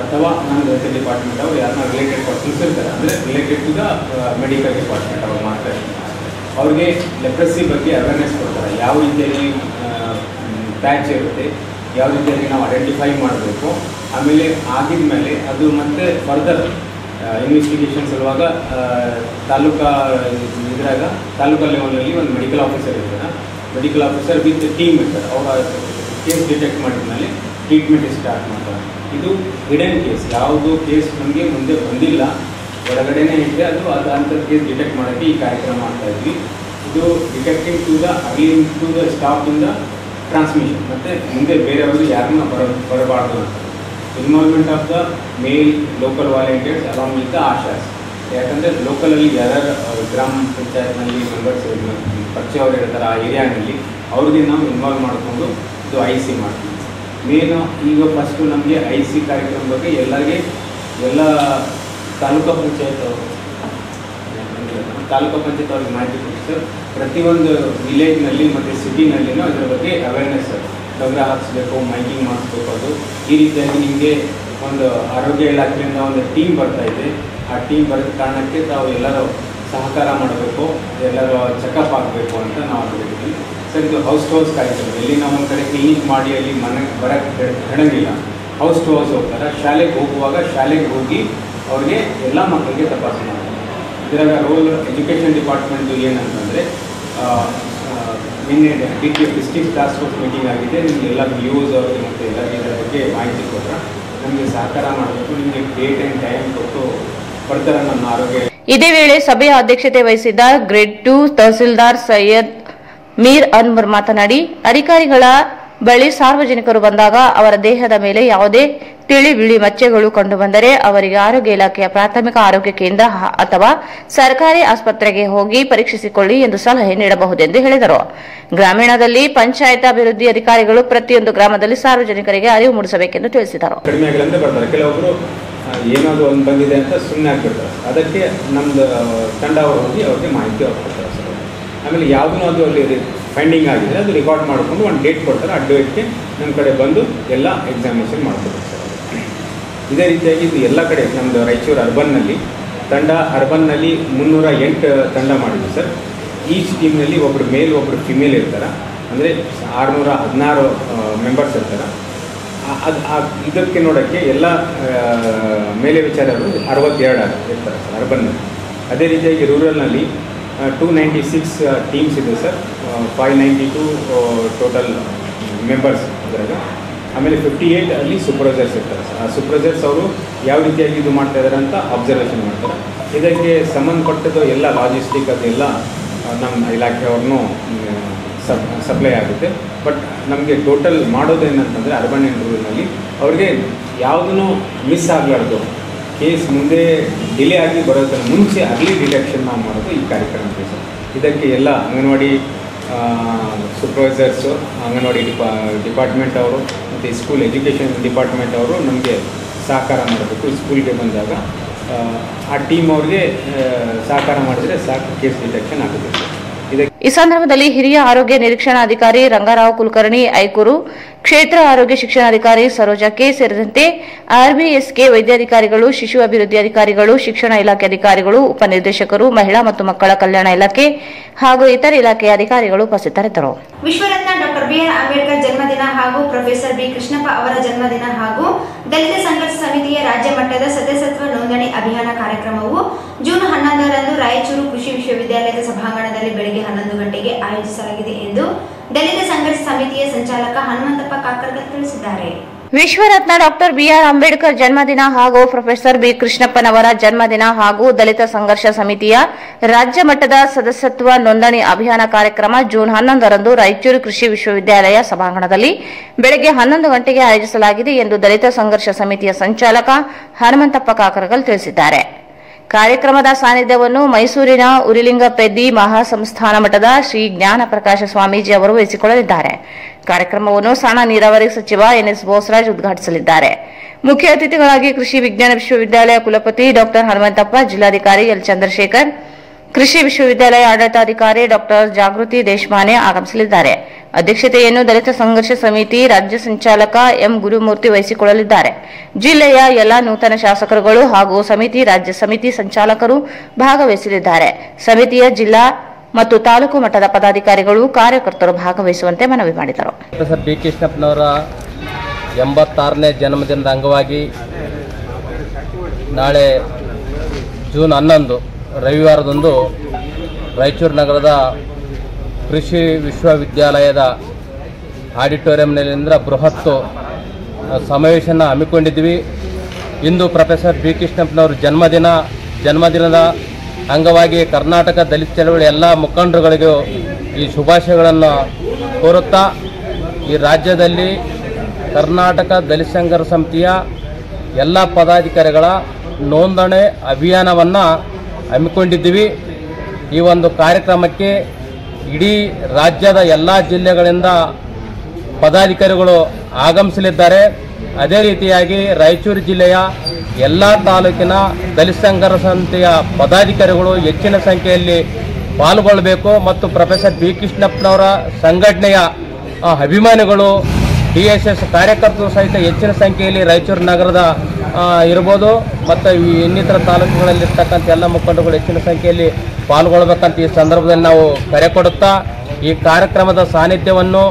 [SPEAKER 7] ಅಥವಾ ನಮ್ಮ ಹೆಲ್ತ್ ಡಿಪಾರ್ಟ್ಮೆಂಟ್ ಅವರು ಯಾರನ್ನ ರಿಲೇಟೆಡ್ ಪರ್ಸನ್ಸ್ ಇರ್ತಾರೆ, ಅಂದರೆ related to the medical department ಅವ್ರು ಮಾಡ್ತಾರೆ. ಅವ್ರಿಗೆ ಲೆಪ್ರಸಿ ಬಗ್ಗೆ ಅವೇರ್ನೆಸ್ ಕೊಡ್ತಾರೆ. ಯಾವ ರೀತಿಯಾಗಿ ಪ್ಯಾಚ್ ಇರುತ್ತೆ, ಯಾವ ರೀತಿಯಾಗಿ ನಾವು ಐಡೆಂಟಿಫೈ ಮಾಡಬೇಕು. ಆಮೇಲೆ ಆಗಿದ ಮೇಲೆ ಅದು ಮತ್ತೆ ಫರ್ದರ್ ಇನ್ವೆಸ್ಟಿಗೇಷನ್ಸ್ ಇರುವಾಗ ತಾಲೂಕಾ ಲೆವೆಲಲ್ಲಿ ಒಂದು ಮೆಡಿಕಲ್ ಆಫೀಸರ್ ಇರ್ತಾರೆ. ಮೆಡಿಕಲ್ ಆಫೀಸರ್ ವಿತ್ ಟೀಮ್ ಇರ್ತಾರೆ. ಅವರ ಕೇಸ್ ಡಿಟೆಕ್ಟ್ ಮಾಡಿದ ಮೇಲೆ ಟ್ರೀಟ್ಮೆಂಟ್ ಸ್ಟಾರ್ಟ್ ಮಾಡ್ತಾರೆ. ಇದು ಹಿಡನ್ ಕೇಸ್, ಯಾವುದು ಕೇಸ್ ನಮಗೆ ಮುಂದೆ ಬಂದಿಲ್ಲ, ಹೊರಗಡೆನೇ ಇದೆ, ಅದು ಅಂಥದ್ದು ಕೇಸ್ ಡಿಟೆಕ್ಟ್ ಮಾಡೋಕ್ಕೆ ಈ ಕಾರ್ಯಕ್ರಮ ಮಾಡ್ತಾ ಇದ್ವಿ. ಇದು ಡಿಟೆಕ್ಟಿಂಗ್ ಟು ದ ಅರ್ಲಿಂಗ್ to the stop in the transmission, ಮತ್ತು ಮುಂದೆ ಬೇರೆಯವರು ಯಾರನ್ನ ಬರಬಾರ್ದು ಅಂತ. Involvement of the male local volunteers along with the ASHAs. ಯಾಕಂದರೆ ಲೋಕಲಲ್ಲಿ ಯಾರ್ಯಾರು ಗ್ರಾಮ ಪಂಚಾಯತ್ನಲ್ಲಿ ಮೆಂಬರ್ಸ್ ಪರಿಚಯವರು ಇರ್ತಾರೆ ಆ ಏರಿಯಾನಲ್ಲಿ, ಅವ್ರಿಗೆ ನಾವು ಇನ್ವಾಲ್ವ್ ಮಾಡಿಕೊಂಡು ಇದು IC ಮಾಡ್ತೀವಿ. ಮೇನು ಈಗ ಫಸ್ಟು ನಮಗೆ IC ಕಾರ್ಯಕ್ರಮ ಬಗ್ಗೆ ಎಲ್ಲ ತಾಲೂಕಾ ಪಂಚಾಯತ್ ಅವ್ರಿಗೆ ಮಾಹಿತಿ ಕೊಡಿ ಸರ್. ಪ್ರತಿಯೊಂದು ವಿಲೇಜ್ನಲ್ಲಿ ಮತ್ತು ಸಿಟಿನಲ್ಲಿನೂ ಇದರ ಬಗ್ಗೆ ಅವೇರ್ನೆಸ್ ಡಗ್ರ ಹಾಕಿಸ್ಬೇಕು, ಮೈಕಿಂಗ್ ಮಾಡಿಸ್ಬೇಕು. ಅದು ಈ ರೀತಿಯಾಗಿ ನಿಮಗೆ ಒಂದು ಆರೋಗ್ಯ ಇಲಾಖೆಯಿಂದ ಒಂದು ಟೀಮ್ ಬರ್ತಾ ಇದೆ. ಆ ಟೀಮ್ ಬರೋದ ಕಾರಣಕ್ಕೆ ತಾವು ಎಲ್ಲರೂ ಸಹಕಾರ ಮಾಡಬೇಕು, ಎಲ್ಲರೂ ಚೆಕಪ್ ಆಗಬೇಕು ಅಂತ ನಾವು ಹೇಳ್ತೀವಿ ಸರ್. ಇದು ಹೌಸ್ ಟು ಹೌಸ್ ಕಾರ್ಯಕ್ರಮ. ಇಲ್ಲಿ ನಾವು ಒಂದು ಕಡೆ ಕ್ಲಿನಿಕ್ ಮಾಡಿ ಅಲ್ಲಿ ಮನೆಗೆ ಬರೋಕ್ಕೆ ಹೇಳಂಗಿಲ್ಲ, ಹೌಸ್ ಟು ಹೌಸ್ ಹೋಗ್ತಾರೆ. ಶಾಲೆಗೆ ಹೋಗುವಾಗ ಶಾಲೆಗೆ ಹೋಗಿ ಅವ್ರಿಗೆ ಎಲ್ಲ ಮಕ್ಕಳಿಗೆ ತಪಾಸಣೆ ಮಾಡ್ತಾರೆ. ಇದರಾಗ ರೋಲ್ ಎಜುಕೇಷನ್ ಡಿಪಾರ್ಟ್ಮೆಂಟು ಏನಂತಂದರೆ ನಿನ್ನೆ ಡಿಸ್ಟ್ರಿಕ್ಟ್ ಟಾಸ್ಕ್ ಫೋರ್ಸ್ ಮೀಟಿಂಗ್ ಆಗಿದೆ. ನಿಮಗೆ ಎಲ್ಲ VOs ಅವ್ರಿಗೆ ಮತ್ತು ಎಲ್ಲರಿಗೆ ಇದರ ಬಗ್ಗೆ ಮಾಹಿತಿ ಕೊಟ್ಟರೆ ನಮಗೆ ಸಹಕಾರ ಮಾಡಬೇಕು. ನಿಮಗೆ ಡೇಟ್ ಆ್ಯಂಡ್ ಟೈಮ್ ಕೊಟ್ಟು ಬರ್ತಾರೆ ನಮ್ಮ ಆರೋಗ್ಯ.
[SPEAKER 2] ಇದೇ ವೇಳೆ ಸಭೆಯ ಅಧ್ಯಕ್ಷತೆ ವಹಿಸಿದ್ದ ಗ್ರೇಡ್ 2 ತಹಸೀಲ್ದಾರ್ ಸೈಯದ್ ಮೀರ್ ಅನ್ವರ್ ಮಾತನಾಡಿ, ಅಧಿಕಾರಿಗಳ ಬಳಿ ಸಾರ್ವಜನಿಕರು ಬಂದಾಗ ಅವರ ದೇಹದ ಮೇಲೆ ಯಾವುದೇ ತಿಳಿ ಬಿಳಿ ಮಚ್ಚೆಗಳು ಕಂಡುಬಂದರೆ ಅವರಿಗೆ ಆರೋಗ್ಯ ಇಲಾಖೆಯ ಪ್ರಾಥಮಿಕ ಆರೋಗ್ಯ ಕೇಂದ್ರ ಅಥವಾ ಸರ್ಕಾರಿ ಆಸ್ಪತ್ರೆಗೆ ಹೋಗಿ ಪರೀಕ್ಷಿಸಿಕೊಳ್ಳಿ ಎಂದು ಸಲಹೆ ನೀಡಬಹುದೆಂದು ಹೇಳಿದರು. ಗ್ರಾಮೀಣದಲ್ಲಿ ಪಂಚಾಯತ್ ಅಭಿವೃದ್ಧಿ ಅಧಿಕಾರಿಗಳು ಪ್ರತಿಯೊಂದು ಗ್ರಾಮದಲ್ಲಿ ಸಾರ್ವಜನಿಕರಿಗೆ ಅರಿವು ಮೂಡಿಸಬೇಕೆಂದು ತಿಳಿಸಿದರು.
[SPEAKER 7] ಕೆಲವೊಬ್ಬರು ಏನಾದರೂ ಒಂದು ಬಂದಿದೆ ಅಂತ ಸುಮ್ಮನೆ ಆಗ್ಬಿಡ್ತಾರೆ. ಅದಕ್ಕೆ ನಮ್ಮದು ತಂಡ ಅವರು ಹೋಗಿ ಅವ್ರಿಗೆ ಮಾಹಿತಿ ಕೊಡ್ತಾರೆ ಸರ್. ಆಮೇಲೆ ಯಾವುದೂ ಅದು ಅಲ್ಲಿ ಫೈಂಡಿಂಗ್ ಆಗಿದೆ ಅದು ರೆಕಾರ್ಡ್ ಮಾಡಿಕೊಂಡು ಒಂದು ಡೇಟ್ ಕೊಡ್ತಾರೆ. ಆ ಡೇಟ್ಗೆ ನಮ್ಮ ಕಡೆ ಬಂದು ಎಲ್ಲ ಎಕ್ಸಾಮಿನೇಷನ್ ಮಾಡ್ತಾರೆ ಸರ್. ಇದೇ ರೀತಿಯಾಗಿ ಇದು ಎಲ್ಲ ಕಡೆ ನಮ್ಮದು ರಾಯಚೂರು ಅರ್ಬನ್ನಲ್ಲಿ 308 ತಂಡ ಮಾಡಿದ್ವಿ ಸರ್. ಈಚ್ ಟೀಮ್ನಲ್ಲಿ ಒಬ್ಬರು ಮೇಲ್ ಒಬ್ಬರು ಫಿಮೇಲ್ ಇರ್ತಾರೆ, ಅಂದರೆ 616 ಮೆಂಬರ್ಸ್ ಇರ್ತಾರೆ. ಇದಕ್ಕೆ ನೋಡೋಕ್ಕೆ ಎಲ್ಲ ಮೇಲೆ ವಿಚಾರಗಳು 62 ಇರ್ತಾರೆ ಸರ್ ಅರ್ಬನ್ನಲ್ಲಿ. ಅದೇ ರೀತಿಯಾಗಿ ರೂರಲ್ನಲ್ಲಿ 296 ಟೀಮ್ಸ್ ಇದೆ ಸರ್, 592 ಟೋಟಲ್ ಮೆಂಬರ್ಸ್ ಅದರಾಗ. ಆಮೇಲೆ 58 ಅಲ್ಲಿ ಸೂಪರ್ವೈಸರ್ಸ್ ಇರ್ತಾರೆ ಸರ್. ಆ ಸೂಪರ್ವೈಸರ್ಸ್ ಅವರು ಯಾವ ರೀತಿಯಾಗಿ ಇದು ಮಾಡ್ತಾ ಇದ್ದಾರೆ ಅಂತ ಅಬ್ಸರ್ವೇಷನ್ ಮಾಡ್ತಾರೆ. ಇದಕ್ಕೆ ಸಂಬಂಧಪಟ್ಟದ್ದು ಎಲ್ಲ ಲಾಜಿಸ್ಟಿಕ್ ಅದೆಲ್ಲ ನಮ್ಮ ಇಲಾಖೆಯವ್ರನ್ನೂ ಸಪ್ಲೈ ಆಗುತ್ತೆ. ಬಟ್ ನಮಗೆ ಟೋಟಲ್ ಮಾಡೋದೇನಂತಂದರೆ ಅರ್ಬನ್ ಆ್ಯಂಡ್ ರೂರಲ್ನಲ್ಲಿ ಅವ್ರಿಗೆ ಯಾವುದೂ ಮಿಸ್ ಆಗಲಾರ್ದು, ಕೇಸ್ ಮುಂದೆ ಡಿಲೇ ಆಗಿ ಬರೋದನ್ನು ಮುಂಚೆ ಅರ್ಲಿ ಡಿಟೆಕ್ಷನ್ ನಾವು ಮಾಡೋದು ಈ ಕಾರ್ಯಕ್ರಮಕ್ಕೆ ಸರ್. ಇದಕ್ಕೆ ಎಲ್ಲ ಅಂಗನವಾಡಿ ಸೂಪರ್ವೈಸರ್ಸು, ಅಂಗನವಾಡಿ ಡಿಪಾರ್ಟ್ಮೆಂಟ್ ಅವರು ಮತ್ತು ಸ್ಕೂಲ್ ಎಜುಕೇಷನ್ ಡಿಪಾರ್ಟ್ಮೆಂಟ್ ಅವರು ನಮಗೆ ಸಹಕಾರ ಮಾಡಬೇಕು. ಸ್ಕೂಲ್ಗೆ ಬಂದಾಗ ಆ ಟೀಮ್ ಅವ್ರಿಗೆ ಸಹಕಾರ ಮಾಡಿದರೆ ಸಾಕು ಕೇಸ್ ಡಿಟೆಕ್ಷನ್ ಆಗುತ್ತೆ ಸರ್.
[SPEAKER 2] ಈ ಸಂದರ್ಭದಲ್ಲಿ ಹಿರಿಯ ಆರೋಗ್ಯ ನಿರೀಕ್ಷಣಾಧಿಕಾರಿ ರಂಗರಾವ್ ಕುಲಕರ್ಣಿ ಐಕೂರು, ಕ್ಷೇತ್ರ ಆರೋಗ್ಯ ಶಿಕ್ಷಣಾಧಿಕಾರಿ ಸರೋಜಾ ಕೆ ಸೇರಿದಂತೆ ಆರ್ಬಿಎಸ್ಕೆ ವೈದ್ಯಾಧಿಕಾರಿಗಳು, ಶಿಶು ಅಭಿವೃದ್ಧಿ ಅಧಿಕಾರಿಗಳು, ಶಿಕ್ಷಣ ಇಲಾಖೆ ಅಧಿಕಾರಿಗಳು, ಉಪನಿರ್ದೇಶಕರು, ಮಹಿಳಾ ಮತ್ತು ಮಕ್ಕಳ ಕಲ್ಯಾಣ ಇಲಾಖೆ ಹಾಗೂ ಇತರ ಇಲಾಖೆಯ ಅಧಿಕಾರಿಗಳು ಉಪಸ್ಥಿತರಿದ್ದರು.
[SPEAKER 1] ವಿಶ್ವರತ್ನ ಡಾಕ್ಟರ್ ಬಿಆರ್ ಅಂಬೇಡ್ಕರ್ ಜನ್ಮದಿನ ಹಾಗೂ ಪ್ರೊಫೆಸರ್ ಬಿ ಕೃಷ್ಣಪ್ಪ ಅವರ ಜನ್ಮದಿನ ಹಾಗೂ ದಲಿತ ಸಂಘರ್ಷ ಸಮಿತಿಯ ರಾಜ್ಯ ಮಟ್ಟದ ಸದಸ್ಯತ್ವ ನೋಂದಣಿ ಅಭಿಯಾನ ಕಾರ್ಯಕ್ರಮವು ಜೂನ್ 11ರಂದು ರಾಯಚೂರು ಕೃಷಿ ವಿಶ್ವವಿದ್ಯಾಲಯದ ಸಭಾಂಗಣದಲ್ಲಿ ಬೆಳಗ್ಗೆ 11 ಗಂಟೆಗೆ ಆಯೋಜಿಸಲಾಗಿದೆ ಎಂದು ದಲಿತ ಸಂಘರ್ಷ ಸಮಿತಿಯ ಸಂಚಾಲಕ ಹನುಮಂತಪ್ಪ ಕಾಕರ್ಕರ್ ತಿಳಿಸಿದ್ದಾರೆ.
[SPEAKER 2] ವಿಶ್ವರತ್ನ ಡಾಕ್ಟರ್ ಬಿಆರ್ ಅಂಬೇಡ್ಕರ್ ಜನ್ಮದಿನ ಹಾಗೂ ಪ್ರೊಫೆಸರ್ ಬಿ ಕೃಷ್ಣಪ್ಪನವರ ಜನ್ಮದಿನ ಹಾಗೂ ದಲಿತ ಸಂಘರ್ಷ ಸಮಿತಿಯ ರಾಜ್ಯ ಮಟ್ಟದ ಸದಸ್ಯತ್ವ ನೋಂದಣಿ ಅಭಿಯಾನ ಕಾರ್ಯಕ್ರಮ ಜೂನ್ 11ರಂದು ರಾಯಚೂರು ಕೃಷಿ ವಿಶ್ವವಿದ್ಯಾಲಯ ಸಭಾಂಗಣದಲ್ಲಿ ಬೆಳಗ್ಗೆ 11 ಗಂಟೆಗೆ ಆಯೋಜಿಸಲಾಗಿದೆ ಎಂದು ದಲಿತ ಸಂಘರ್ಷ ಸಮಿತಿಯ ಸಂಚಾಲಕ ಹನುಮಂತಪ್ಪ ಕಾಕರ್ಕಲ್ ತಿಳಿಸಿದ್ದಾರೆ. ಕಾರ್ಯಕ್ರಮದ ಸಾನ್ನಿಧ್ಯವನ್ನು ಮೈಸೂರಿನ ಉರಿಲಿಂಗಪೆದ್ದಿ ಮಹಾಸಂಸ್ಥಾನ ಮಠದ ಶ್ರೀ ಜ್ಞಾನ ಪ್ರಕಾಶ ಸ್ವಾಮೀಜಿ ಅವರು ವಹಿಸಿಕೊಳ್ಳಲಿದ್ದಾರೆ. ಕಾರ್ಯಕ್ರಮವನ್ನು ಸಣ್ಣ ನೀರಾವರಿ ಸಚಿವ ಎನ್ಎಸ್ ಬೋಸರಾಜ್ ಉದ್ಘಾಟಿಸಲಿದ್ದಾರೆ. ಮುಖ್ಯ ಅತಿಥಿಗಳಾಗಿ ಕೃಷಿ ವಿಜ್ಞಾನ ವಿಶ್ವವಿದ್ಯಾಲಯ ಕುಲಪತಿ ಡಾಕ್ಟರ್ ಹನುಮಂತಪ್ಪ, ಜಿಲ್ಲಾಧಿಕಾರಿ ಎಲ್ ಚಂದ್ರಶೇಖರ್, ಕೃಷಿ ವಿಶ್ವವಿದ್ಯಾಲಯ ಆಡಳಿತಾಧಿಕಾರಿ ಡಾಕ್ಟರ್ ಜಾಗೃತಿ ದೇಶಮಾನೆ ಆಗಮಿಸಲಿದ್ದಾರೆ. ಅಧ್ಯಕ್ಷತೆಯನ್ನು ದಲಿತ ಸಂಘರ್ಷ ಸಮಿತಿ ರಾಜ್ಯ ಸಂಚಾಲಕ ಎಂ ಗುರುಮೂರ್ತಿ ವಹಿಸಿಕೊಳ್ಳಲಿದ್ದಾರೆ. ಜಿಲ್ಲೆಯ ಎಲ್ಲಾ ನೂತನ ಶಾಸಕರುಗಳು ಹಾಗೂ ಸಮಿತಿ ರಾಜ್ಯ ಸಮಿತಿ ಸಂಚಾಲಕರು ಭಾಗವಹಿಸಲಿದ್ದಾರೆ. ಸಮಿತಿಯ ಜಿಲ್ಲಾ ಮತ್ತು ತಾಲೂಕು ಮಟ್ಟದ ಪದಾಧಿಕಾರಿಗಳು, ಕಾರ್ಯಕರ್ತರು ಭಾಗವಹಿಸುವಂತೆ ಮನವಿ ಮಾಡಿದರು.
[SPEAKER 8] ಪ್ರೊಫೆಸರ್ ಬಿ ಕೃಷ್ಣಪ್ಪನವರ 86ನೇ ಜನ್ಮದಿನದ ಅಂಗವಾಗಿ ನಾಳೆ ಜೂನ್ 11 ರವಿವಾರದಂದು ರಾಯಚೂರು ನಗರದ ಕೃಷಿ ವಿಶ್ವವಿದ್ಯಾಲಯದ ಆಡಿಟೋರಿಯಂನಲ್ಲಿಂದ ಬೃಹತ್ ಸಮಾವೇಶನ ಹಮ್ಮಿಕೊಂಡಿದ್ವಿ. ಇಂದು ಪ್ರೊಫೆಸರ್ ಬಿ ಕೃಷ್ಣಪ್ಪನವರ ಜನ್ಮದಿನದ ಅಂಗವಾಗಿ ಕರ್ನಾಟಕ ದಲಿತ ಚಳವಳಿ ಎಲ್ಲ ಮುಖಂಡರುಗಳಿಗೂ ಈ ಶುಭಾಶಯಗಳನ್ನು ಕೋರುತ್ತಾ, ಈ ರಾಜ್ಯದಲ್ಲಿ ಕರ್ನಾಟಕ ದಲಿತ ಸಂಘರ್ಷ ಸಮಿತಿಯ ಎಲ್ಲ ಪದಾಧಿಕಾರಿಗಳ ನೋಂದಣಿ ಅಭಿಯಾನವನ್ನು ಹಮ್ಮಿಕೊಂಡಿದ್ದೀವಿ. ಈ ಒಂದು ಕಾರ್ಯಕ್ರಮಕ್ಕೆ ಇಡೀ ರಾಜ್ಯದ ಎಲ್ಲ ಜಿಲ್ಲೆಗಳಿಂದ ಪದಾಧಿಕಾರಿಗಳು ಆಗಮಿಸಲಿದ್ದಾರೆ. ಅದೇ ರೀತಿಯಾಗಿ ರಾಯಚೂರು ಜಿಲ್ಲೆಯ ಎಲ್ಲ ತಾಲೂಕಿನ ದಲಿತ ಸಂಘರ್ಷ ಸಮಿತಿಯ ಪದಾಧಿಕಾರಿಗಳು ಹೆಚ್ಚಿನ ಸಂಖ್ಯೆಯಲ್ಲಿ ಪಾಲ್ಗೊಳ್ಳಬೇಕು ಮತ್ತು ಪ್ರೊಫೆಸರ್ ಬಿ ಕೃಷ್ಣಪ್ಪನವರ ಸಂಘಟನೆಯ ಅಭಿಮಾನಿಗಳು, DSS ಕಾರ್ಯಕರ್ತರು ಸಹಿತ ಹೆಚ್ಚಿನ ಸಂಖ್ಯೆಯಲ್ಲಿ ರಾಯಚೂರು ನಗರದ ಇರ್ಬೋದು ಮತ್ತು ಇನ್ನಿತರ ತಾಲೂಕುಗಳಲ್ಲಿರ್ತಕ್ಕಂಥ ಎಲ್ಲ ಮುಖಂಡರುಗಳು ಹೆಚ್ಚಿನ ಸಂಖ್ಯೆಯಲ್ಲಿ ಪಾಲ್ಗೊಳ್ಳಬೇಕಂತ ಈ ಸಂದರ್ಭದಲ್ಲಿ ನಾವು ಕರೆ ಕೊಡುತ್ತಾ ಈ ಕಾರ್ಯಕ್ರಮದ ಸಾನ್ನಿಧ್ಯವನ್ನು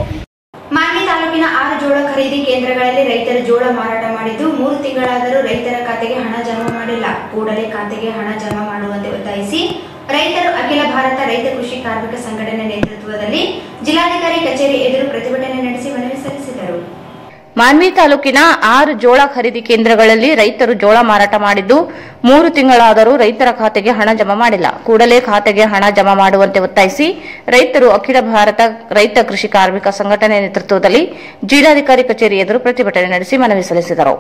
[SPEAKER 1] ಮಾನ್ವಿ ತಾಲೂಕಿನ 6 ಜೋಳ ಖರೀದಿ ಕೇಂದ್ರಗಳಲ್ಲಿ ರೈತರು ಜೋಳ ಮಾರಾಟ ಮಾಡಿದ್ದು 3 ತಿಂಗಳಾದರೂ ರೈತರ ಖಾತೆಗೆ ಹಣ ಜಮಾ ಮಾಡಿಲ್ಲ. ಕೂಡಲೇ ಖಾತೆಗೆ ಹಣ ಜಮಾ ಮಾಡುವಂತೆ ಒತ್ತಾಯಿಸಿ ರೈತರು ಅಖಿಲ ಭಾರತ ರೈತ ಕೃಷಿ ಕಾರ್ಮಿಕ ಸಂಘಟನೆ ನೇತೃತ್ವದಲ್ಲಿ ಜಿಲ್ಲಾಧಿಕಾರಿ ಕಚೇರಿ ಎದುರು ಪ್ರತಿಭಟನೆ ನಡೆಸಿ ಮನವಿ ಸಲ್ಲಿಸಿದರು.
[SPEAKER 2] ಮಾನ್ವಿ ತಾಲೂಕಿನ 6 ಜೋಳ ಖರೀದಿ ಕೇಂದ್ರಗಳಲ್ಲಿ ರೈತರು ಜೋಳ ಮಾರಾಟ ಮಾಡಿದ್ದು 3 ತಿಂಗಳಾದರೂ ರೈತರ ಖಾತೆಗೆ ಹಣ ಜಮಾ ಮಾಡಿಲ್ಲ. ಕೂಡಲೇ ಖಾತೆಗೆ ಹಣ ಜಮಾ ಮಾಡುವಂತೆ ಒತ್ತಾಯಿಸಿ ರೈತರು ಅಖಿಲ ಭಾರತ ರೈತ ಕೃಷಿ ಕಾರ್ಮಿಕ ಸಂಘಟನೆ ನೇತೃತ್ವದಲ್ಲಿ ಜಿಲ್ಲಾಧಿಕಾರಿ ಕಚೇರಿ ಎದುರು ಪ್ರತಿಭಟನೆ ನಡೆಸಿ ಮನವಿ ಸಲ್ಲಿಸಿದರು.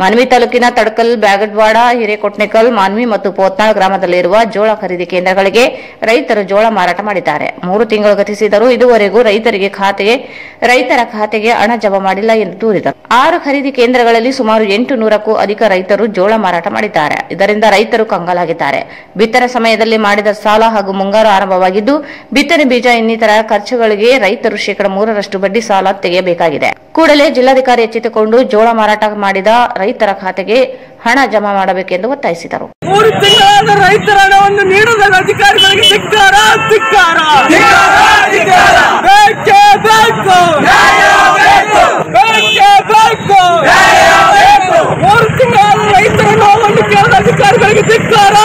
[SPEAKER 2] ಮಾನ್ವಿ ತಾಲೂಕಿನ ತಡಕಲ್, ಬ್ಯಾಗಡ್ವಾಡ, ಹಿರೇಕೊಟ್ನೇಕಲ್, ಮಾನ್ವಿ ಮತ್ತು ಪೋತ್ನಾಳ್ ಗ್ರಾಮದಲ್ಲಿರುವ ಜೋಳ ಖರೀದಿ ಕೇಂದ್ರಗಳಿಗೆ ರೈತರು ಜೋಳ ಮಾರಾಟ ಮಾಡಿದ್ದಾರೆ. 3 ತಿಂಗಳು ಗತಿಸಿದರೂ ಇದುವರೆಗೂ ರೈತರ ಖಾತೆಗೆ ಹಣ ಜಮಾ ಮಾಡಿಲ್ಲ ಎಂದು ದೂರಿದರು. 6 ಖರೀದಿ ಕೇಂದ್ರಗಳಲ್ಲಿ ಸುಮಾರು 800ಕ್ಕೂ ಅಧಿಕ ರೈತರು ಜೋಳ ಮಾರಾಟ ಮಾಡಿದ್ದಾರೆ. ಇದರಿಂದ ರೈತರು ಕಂಗಾಲಾಗಿದ್ದಾರೆ. ಬಿತ್ತನೆ ಸಮಯದಲ್ಲಿ ಮಾಡಿದ ಸಾಲ ಹಾಗೂ ಮುಂಗಾರು ಆರಂಭವಾಗಿದ್ದು ಬಿತ್ತನೆ ಬೀಜ ಇನ್ನಿತರ ಖರ್ಚುಗಳಿಗೆ ರೈತರು 3% ಬಡ್ಡಿ ಸಾಲ ತೆಗೆಯಬೇಕಾಗಿದೆ. ಕೂಡಲೇ ಜಿಲ್ಲಾಧಿಕಾರಿ ಎಚ್ಚೆತ್ತುಕೊಂಡು ಜೋಳ ಮಾರಾಟ ಮಾಡಿದ ರೈತರ ಖಾತೆಗೆ ಹಣ ಜಮಾ ಮಾಡಬೇಕೆಂದು ಒತ್ತಾಯಿಸಿದರು.
[SPEAKER 9] 3 ತಿಂಗಳಾದ ರೈತರ ಹಣವನ್ನು ನೀಡುವ ಅಧಿಕಾರಿಗಳಿಗೆ ಧಿಕ್ಕಾರ. ಮೂರು ತಿಂಗಳಾದ ರೈತರ ಹಣವನ್ನು ಕೇಂದ್ರ ಅಧಿಕಾರಿಗಳಿಗೆ ಧಿಕ್ಕಾರ.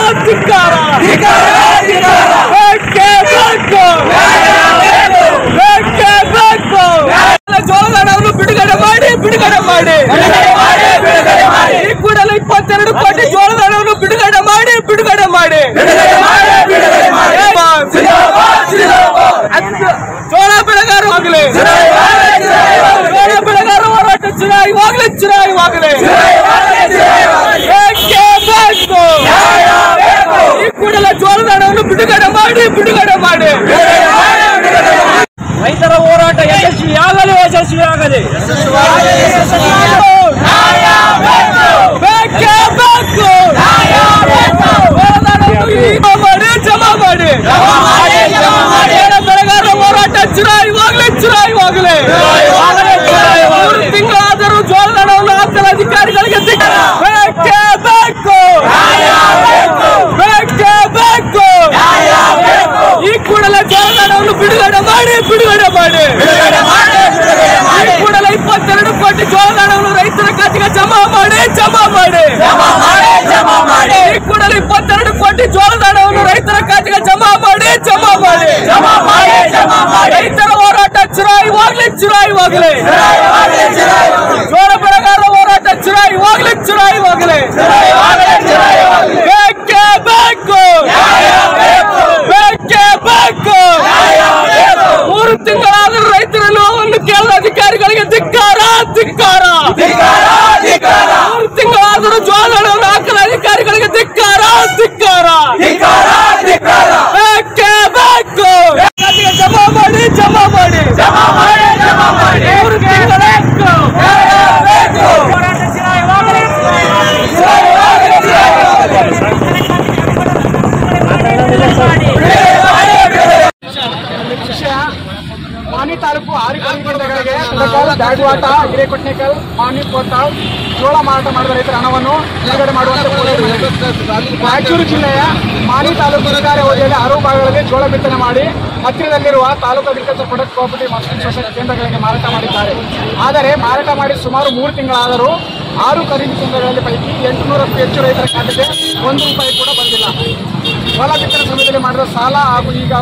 [SPEAKER 9] ಜೋಳದ ಹಣವನ್ನು ಬಿಡುಗಡೆ ಮಾಡಿ ಈ ಕೂಡಲೇ 22 ಕೋಟಿ ಜೋಳದ ಹಣವನ್ನು ಬಿಡುಗಡೆ ಮಾಡಿ ಜೋಳ ಬೆಳೆಗಾರ ಹೋಗಲಿ, ಜೋಳ ಬೆಳೆಗಾರ ಹೋರಾಟ ಚುನಾಯಿವಾಗಲಿ. ಈ ಕೂಡಲೇ ಜೋಳದ ಹಣವನ್ನು ಬಿಡುಗಡೆ ಮಾಡಿ ರೈತರ ಹೋರಾಟ ಯಶಸ್ವಿಯಾಗಲಿ. ಜಮಾ ಮಾಡಿ 3 ತಿಂಗಳಾದರೂ ಜೋಳದ ಹಣವನ್ನು ಹಾಕಲು ಅಧಿಕಾರಿಗಳಿಗೆ ಬೇಕೇ ಬೇಕು. ಈ ಕೂಡಲೇ ಜೋಳದ ಹಣವನ್ನು ಬಿಡುಗಡೆ ಮಾಡಿ. ಈ ಕೂಡಲೇ 22 ಕೋಟಿ ಜೋಳದ ಹಣವನ್ನು ರೈತರ ಖಾತೆಗೆ ಜಮಾ ಮಾಡಿ. ಈ ಕೂಡಲೇ 22 ಕೋಟಿ ಜೋಳದ ಹಣವನ್ನು ರೈತರ ಖಾತೆಗೆ ಜಮಾ ಮಾಡಿ. ರೈತರ ಹೋರಾಟ ಚುರಾಯಿವಾಗ್ಲಿ. ಜೋಳ ಬೆಳೆಗಾರರ ಹೋರಾಟ ಚುರಾಯಿವಾಗ್ಲಿ. ಬೇಕೇ ಬೇಕು. 3 ತಿಂಗಳಾದರೂ ರೈತರ ನೋವನ್ನು ಕೇಳದ ಅಧಿಕಾರಿಗಳಿಗೆ ಧಿಕ್ಕಾರ. 3 ತಿಂಗಳಾದರೂ ಜೋಳ ಹಣವನ್ನು ಹಾಕಲು ಅಧಿಕಾರಿಗಳಿಗೆ ಧಿಕ್ಕಾರ. ಬೇಕೇ ಬೇಕು. ಜಮಾ ಮಾಡಿ. 3 ತಿಂಗಳಾಯ್ತು. ಮಾನಿ ತಾಲೂಕು 6 ಕೇಂದ್ರಗಳಿಗೆ ದಾಗವಾಟ, ಹಿರೇಕೊಟ್ನೇಕಲ್, ಮಾನಿ, ಕೋತಾಳ್ ಜೋಳ ಮಾರಾಟ ಮಾಡಿದ ರೈತರ ಹಣವನ್ನು ಬಿಡುಗಡೆ ಮಾಡುವಂತೆ ರಾಯಚೂರು ಜಿಲ್ಲೆಯ ಮಾನಿ ತಾಲೂಕು ಸರ್ಕಾರಿ ಅವಧಿಯಲ್ಲಿ 6 ಭಾಗಗಳಲ್ಲಿ ಜೋಳ ಬಿತ್ತನೆ ಮಾಡಿ ಹತ್ತಿರದಲ್ಲಿರುವ taluk agriculture product cooperative marketing society ಕೇಂದ್ರಗಳಿಗೆ ಮಾರಾಟ ಮಾಡಿದ್ದಾರೆ. ಆದರೆ ಮಾರಾಟ ಮಾಡಿ ಸುಮಾರು 3 ತಿಂಗಳಾದರೂ 6 ಖರೀದಿ ಕೇಂದ್ರಗಳಲ್ಲಿ ಪೈಕಿ 800ಕ್ಕೂ ಹೆಚ್ಚು ರೈತರ ಖಾತೆಗೆ 1 ರೂಪಾಯಿ ಕೂಡ ಬಂದಿಲ್ಲ. ಹೊಲ ಬಿತ್ತನೆ ಸಮಯದಲ್ಲಿ ಮಾಡಿದ ಸಾಲ ಹಾಗೂ ಈಗ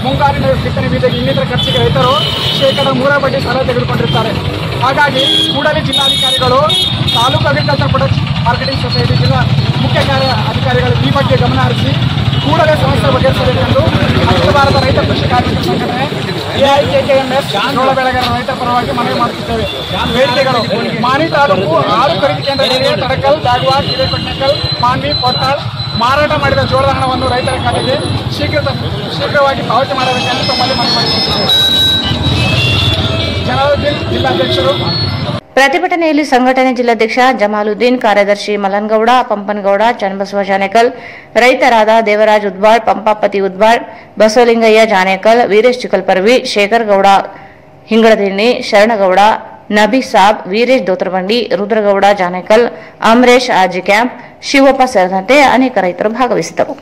[SPEAKER 9] ಮುಂಗಾರಿನ ಬಿತ್ತನೆ ಬೀಜಕ್ಕೆ ಇನ್ನಿತರ ಖರ್ಚಿಗೆ ರೈತರು ಶೇಕಡ 3 ಬಡ್ಡಿ ಸಾಲ ತೆಗೆದುಕೊಂಡಿರ್ತಾರೆ. ಹಾಗಾಗಿ ಕೂಡಲೇ ಜಿಲ್ಲಾಧಿಕಾರಿಗಳು taluk agriculture product marketing society ಜಿಲ್ಲಾ ಮುಖ್ಯ ಕಾರ್ಯ ಅಧಿಕಾರಿಗಳು ಈ ಬಗ್ಗೆ ಗಮನ ಹರಿಸಿ ಕೂಡಲೇ ಸಮಸ್ಯೆ ಬಗೆಹರಿಸಬೇಕೆಂದು ಅಖಿಲ ಭಾರತ ರೈತ ಕೃಷಿ ಕಾರ್ಮಿಕ ಸಂಘಟನೆ AIKKMS ಜೋಳ ಬೆಳೆಗಾರರ ರೈತರ ಪರವಾಗಿ ಮನವಿ ಮಾಡುತ್ತಿದ್ದೇವೆ. ಬೇಡಿಕೆಗಳು: ಮಾನಿ ತಾಲೂಕು 6 ಖರೀದಿ ಕೇಂದ್ರಗಳಿಗೆ ತಡಕಲ್, ದಾಗವಾಡ್, ಹಿರೇಕೊಟ್ನೇಕಲ್, ಮಾನ್ವಿ, ಕೋತಾಳ್ ಮಾರಾಟ ಮಾಡಿದ ಜೋಳದ ಹಣವನ್ನು ರೈತರ ಖಾತೆಗೆ ಶೀಘ್ರವಾಗಿ ಪಾವತಿ ಮಾಡಬೇಕೆಂದು ತಮ್ಮಲ್ಲಿ ಮನವಿ ಮಾಡಿದ್ದೇವೆ. ಜಲಾಲುದ್ದೀನ್ ಜಿಲ್ಲಾಧ್ಯಕ್ಷರು.
[SPEAKER 2] ಪ್ರತಿಭಟನೆಯಲ್ಲಿ ಸಂಘಟನೆ ಜಿಲ್ಲಾಧ್ಯಕ್ಷ ಜಮಾಲುದ್ದೀನ್, ಕಾರ್ಯದರ್ಶಿ ಮಲನಗೌಡ, ಪಂಪನಗೌಡ, ಚನ್ನಬಸವ ಜಾನೇಕಲ್, ರೈತರಾದ ದೇವರಾಜ್ ಉದ್ವಾಳ್, ಪಂಪಾಪತಿ ಉದ್ವಾಳ್, ಬಸವಲಿಂಗಯ್ಯ ಜಾನೇಕಲ್, ವೀರೇಶ್ ಚಿಕಲ್ಪರ್ವಿ, ಶೇಖರ್ ಗೌಡ ಹಿಂಗಳದಿಣ್ಣಿ, ಶರಣಗೌಡ, ನಬಿ ಸಾಬ್, ವೀರೇಶ್ ದೋತ್ರಬಂಡಿ, ರುದ್ರಗೌಡ ಜಾನೇಕಲ್, ಅಮರೇಶ್ ಆಜಿ ಕ್ಯಾಂಪ್, ಶಿವಪ್ಪ ಸೇರಿದಂತೆ ಅನೇಕ ರೈತರು ಭಾಗವಹಿಸಿದರು.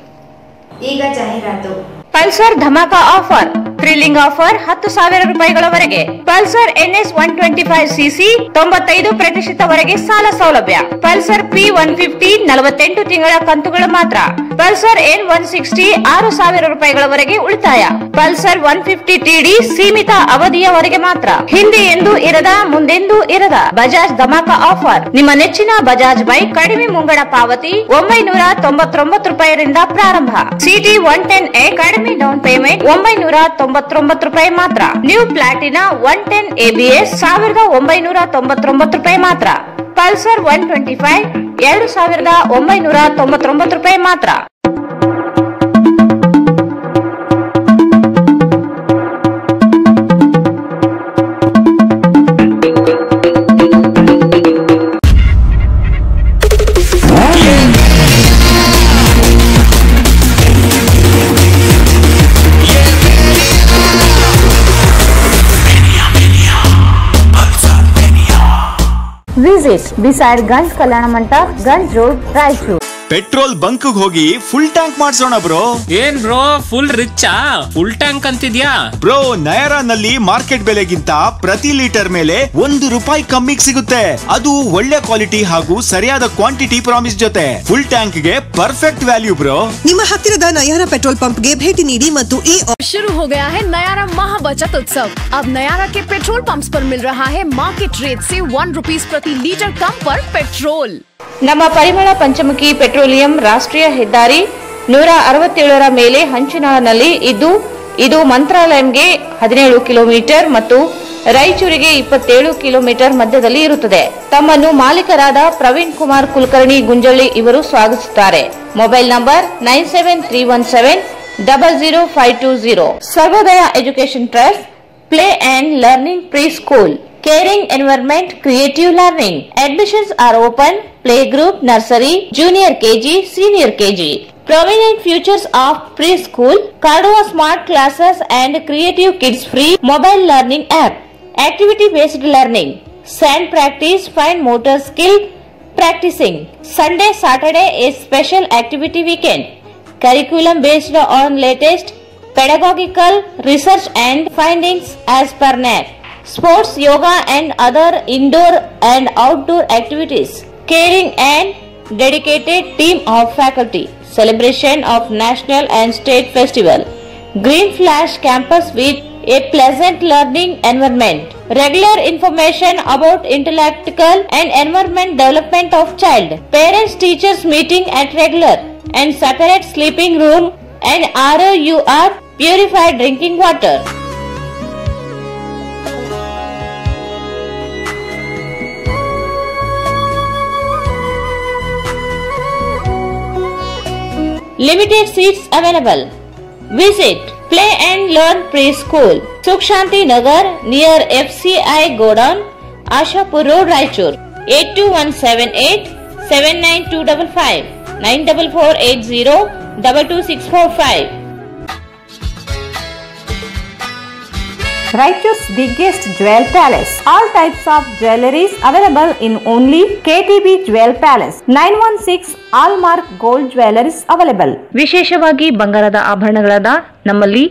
[SPEAKER 1] ಈಗ ಜಾಹೀರಾತು.
[SPEAKER 2] Pulsar dhamaka offer, thrilling offer 10,000 ರೂಪಾಯಿಗಳವರೆಗೆ. ಪಲ್ಸರ್ NS 125cc 95% ಸಾಲ ಸೌಲಭ್ಯ. ಪಲ್ಸರ್ P150 48 ತಿಂಗಳ ಕಂತುಗಳು ಮಾತ್ರ. ಪಲ್ಸರ್ N160 6,000 ರೂಪಾಯಿಗಳವರೆಗೆ ಉಳಿತಾಯ. ಪಲ್ಸರ್ 150 TD ಸೀಮಿತ ಅವಧಿಯವರೆಗೆ ಮಾತ್ರ. ಹಿಂದೆ ಎಂದೂ ಇರದ, ಮುಂದೆಂದೂ ಇರದ ಬಜಾಜ್ ಧಮಾಕ ಆಫರ್. ನಿಮ್ಮ ನೆಚ್ಚಿನ ಬಜಾಜ್ ಬೈಕ್ ಕಡಿಮೆ ಮುಂಗಡ ಪಾವತಿ 999 ರೂಪಾಯಿರಿಂದ ಪ್ರಾರಂಭ. ಸಿಟಿ 110A ಕಡಿಮೆ ಡೌನ್ ಪೇಮೆಂಟ್ 999 ರೂಪಾಯಿ ಮಾತ್ರ. ನ್ಯೂ ಪ್ಲಾಟಿನಾ 110 ABS 1999 ರೂಪಾಯಿ ಮಾತ್ರ. ಪಲ್ಸರ್ 125 2,999 ರೂಪಾಯಿ ಮಾತ್ರ.
[SPEAKER 3] Visit beside Ganj Kalyana Mandap, Ganj Road, Raichur.
[SPEAKER 4] Petrol bunk ಹೋಗಿ ಫುಲ್ ಟ್ಯಾಂಕ್ ಮಾಡ್ಸೋಣ ಬ್ರೋ.
[SPEAKER 5] ಏನ್ ಬ್ರೋ ಫುಲ್ ರಿಚ್ಚಾ? ಫುಲ್ ಟ್ಯಾಂಕ್ ಅಂತಿದ್ಯಾ?
[SPEAKER 4] ಬ್ರೋ ನಯರಾನಲ್ಲಿ ಮಾರ್ಕೆಟ್ ಬೆಲೆಗಿಂತ ಪ್ರತಿ ಲೀಟರ್ ಮೇಲೆ 1 ರೂಪಾಯಿ ಕಮ್ಮಿಗೆ ಸಿಗುತ್ತೆ. ಅದು ಒಳ್ಳೆ ಕ್ವಾಲಿಟಿ ಹಾಗೂ ಸರಿಯಾದ ಕ್ವಾಂಟಿಟಿ ಪ್ರಾಮಿಸ್ ಜೊತೆ ಫುಲ್ ಟ್ಯಾಂಕ್ ಗೆ ಪರ್ಫೆಕ್ಟ್ ವ್ಯಾಲ್ಯೂ ಬ್ರೋ.
[SPEAKER 10] ನಿಮ್ಮ ಹತ್ತಿರದ ನಯಾರಾ ಪೆಟ್ರೋಲ್ पंप ಗೆ ಭೇಟಿ ನೀಡಿ ಮತ್ತು
[SPEAKER 11] शुरू हो गया है नयारा महा बचत उत्सव। अब नयारा के पेट्रोल पंप्स पर मिल रहा है मार्केट रेट से 1 रुपीज प्रति लीटर कम पर पेट्रोल।
[SPEAKER 2] ನಮ್ಮ ಪರಿಮಳ ಪಂಚಮುಖಿ ಪೆಟ್ರೋಲಿಯಂ ರಾಷ್ಟ್ರೀಯ ಹೆದ್ದಾರಿ 167ರ ಮೇಲೆ ಹಂಚಿನಾಳನಲ್ಲಿ ಇದ್ದು, ಇದು ಮಂತ್ರಾಲಯಂಗೆ 17 ಕಿಲೋಮೀಟರ್ ಮತ್ತು ರಾಯಚೂರಿಗೆ 27 ಕಿಲೋಮೀಟರ್ ಮಧ್ಯದಲ್ಲಿ ಇರುತ್ತದೆ. ತಮ್ಮನ್ನು ಮಾಲೀಕರಾದ ಪ್ರವೀಣ್ ಕುಮಾರ್ ಕುಲಕರ್ಣಿ ಗುಂಜಳ್ಳಿ ಇವರು ಸ್ವಾಗತಿಸುತ್ತಾರೆ. Mobile number 9731700520. Sarvodaya education trust, play and learning pre school, caring environment, creative learning. Admissions are open. Playgroup, nursery, junior KG, senior KG. Prominent futures of preschool, Cardova smart classes and creative kids free mobile learning app. activity-based learning, sand practice, fine motor skill practicing. Sunday, Saturday is special activity weekend. Curriculum based on latest pedagogical research and findings as per NAAC. Sports, yoga and other indoor and outdoor activities. Caring and dedicated team of faculty. Celebration of national and state festival. Green Flash campus with a pleasant learning environment. Regular information about intellectual and environment development of child. Parents teachers meeting at regular and separate sleeping room and ROUR purified drinking water. Limited seats available. Visit Play and Learn Preschool, Sukh Shanti Nagar near FCI Godown, Ashapur Road, Raichur. 82178 79255 94480 22645.
[SPEAKER 3] Raichur's biggest jewel palace. All types of jewelries available in only KTB Jewel Palace. 916 Allmark Gold Jewelries available.
[SPEAKER 2] ವಿಶೇಷವಾಗಿ ಬಂಗಾರದ ಆಭರಣಗಳಾದ ನಮ್ಮಲ್ಲಿ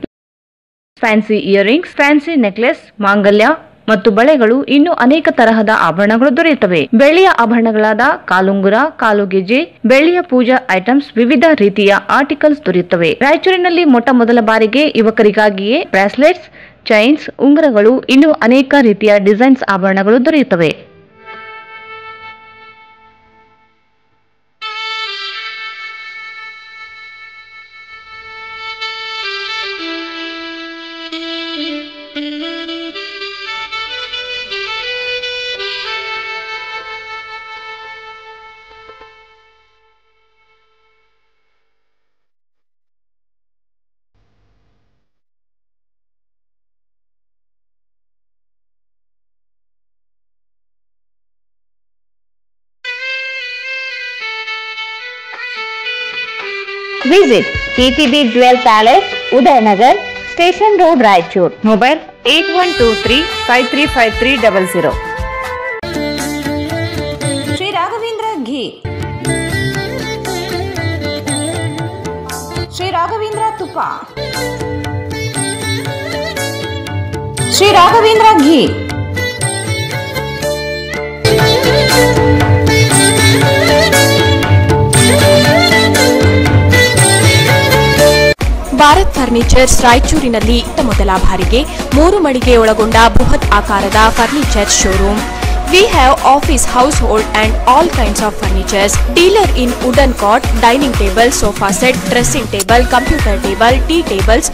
[SPEAKER 2] fancy earrings, fancy necklace, ಮಾಂಗಲ್ಯ ಮತ್ತು ಬಳೆಗಳು ಇನ್ನೂ ಅನೇಕ ತರಹದ ಆಭರಣಗಳು ದೊರೆಯುತ್ತವೆ. ಬೆಳ್ಳಿಯ ಆಭರಣಗಳಾದ ಕಾಲುಂಗುರ, ಕಾಲುಗೆಜೆ, ಬೆಳ್ಳಿಯ ಪೂಜಾ ಐಟಮ್ಸ್, ವಿವಿಧ ರೀತಿಯ ಆರ್ಟಿಕಲ್ಸ್ ದೊರೆಯುತ್ತವೆ. ರಾಯಚೂರಿನಲ್ಲಿ ಮೊಟ್ಟ ಮೊದಲ ಬಾರಿಗೆ ಯುವಕರಿಗಾಗಿಯೇ ಬ್ರಾಸ್ಲೆಟ್ಸ್, ಚೈನ್ಸ್, ಉಂಗುರಗಳು, ಇನ್ನೂ ಅನೇಕ ರೀತಿಯ ಡಿಸೈನ್ಸ್ ಆಭರಣಗಳು ದೊರೆಯುತ್ತವೆ.
[SPEAKER 3] Visit KTB Jewel Palace, Udayanagar, Station Road, Raichur. Mobile 8123-535300. Sri Raghavendra Ghee. Sri Raghavendra Tupa. Sri Raghavendra Ghee.
[SPEAKER 6] Bharat furnitures ರಾಯಚೂರಿನಲ್ಲಿ ಮೊದಲ ಬಾರಿಗೆ 3 ಮಳಿಗೆ ಒಳಗೊಂಡ ಬೃಹತ್ ಆಕಾರದ furniture showroom. We have office, household and all kinds of furnitures. Dealer in wooden cot, dining table, sofa set, dressing table, computer table, tea tables,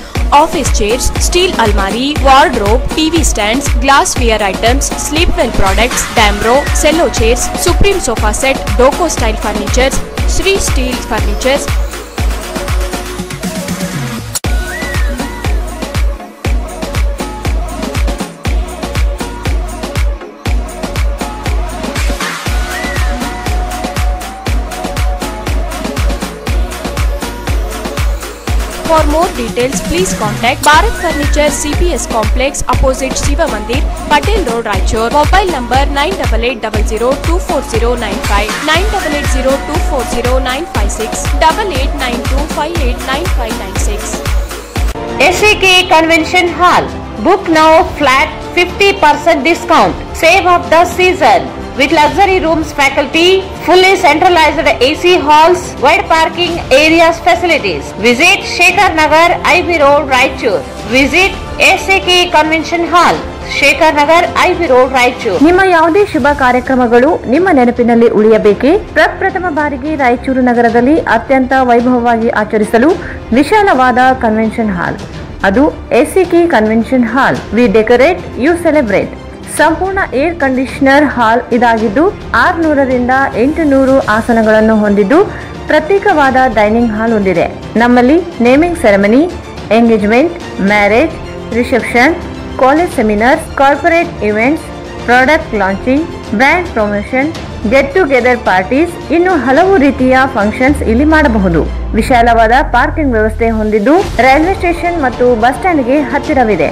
[SPEAKER 6] office chairs, steel almari, wardrobe, TV stands, glassware items, sleepwell products, Damro, cello chairs, Supreme sofa set, Doco style furnitures, Sri Steel furnitures. For more details, please contact Bharat Furniture CPS Complex opposite Shiva Mandir, Patel Road, Raichur. Mobile number 9880240959, 9880240956, 8892589596.
[SPEAKER 2] SAK Convention Hall. Book now flat 50% discount. Save of the season. With luxury rooms, faculty, fully centralized AC halls, wide parking areas facilities. Visit Shekhar Nagar, IB Road, Raichur. Visit SAK Convention Hall, Shekhar Nagar, IB Road, Raichur. ನಿಮ್ಮ ಯಾವುದೇ ಶುಭ ಕಾರ್ಯಕ್ರಮಗಳು ನಿಮ್ಮ ನೆನಪಿನಲ್ಲಿ ಉಳಿಯಬೇಕೇ? ಪ್ರಪ್ರಥಮ ಬಾರಿಗೆ ರಾಯಚೂರು ನಗರದಲ್ಲಿ ಅತ್ಯಂತ ವೈಭವವಾಗಿ ಆಚರಿಸಲು ವಿಶಾಲವಾದ ಕನ್ವೆನ್ಷನ್ ಹಾಲ್, ಅದು SAK convention hall. We decorate, you celebrate. ಸಂಪೂರ್ಣ ಏರ್ ಕಂಡೀಷನರ್ ಹಾಲ್ ಇದಾಗಿದ್ದು 600 ರಿಂದ 800 ಆಸನಗಳನ್ನು ಹೊಂದಿದ್ದು ಪ್ರತ್ಯೇಕವಾದ ಡೈನಿಂಗ್ ಹಾಲ್ ಹೊಂದಿದೆ. ನಮ್ಮಲ್ಲಿ naming ceremony, engagement, marriage, reception, college seminars, corporate events, product launching, brand promotion, get together parties, ಇನ್ನು ಹಲವು ರೀತಿಯ ಫಂಕ್ಷನ್ಸ್ ಇಲ್ಲಿ ಮಾಡಬಹುದು. ವಿಶಾಲವಾದ ಪಾರ್ಕಿಂಗ್ ವ್ಯವಸ್ಥೆ ಹೊಂದಿದ್ದು ರೈಲ್ವೆ ಸ್ಟೇಷನ್ ಮತ್ತು ಬಸ್ ಸ್ಟ್ಯಾಂಡ್ಗೆ ಹತ್ತಿರವಿದೆ.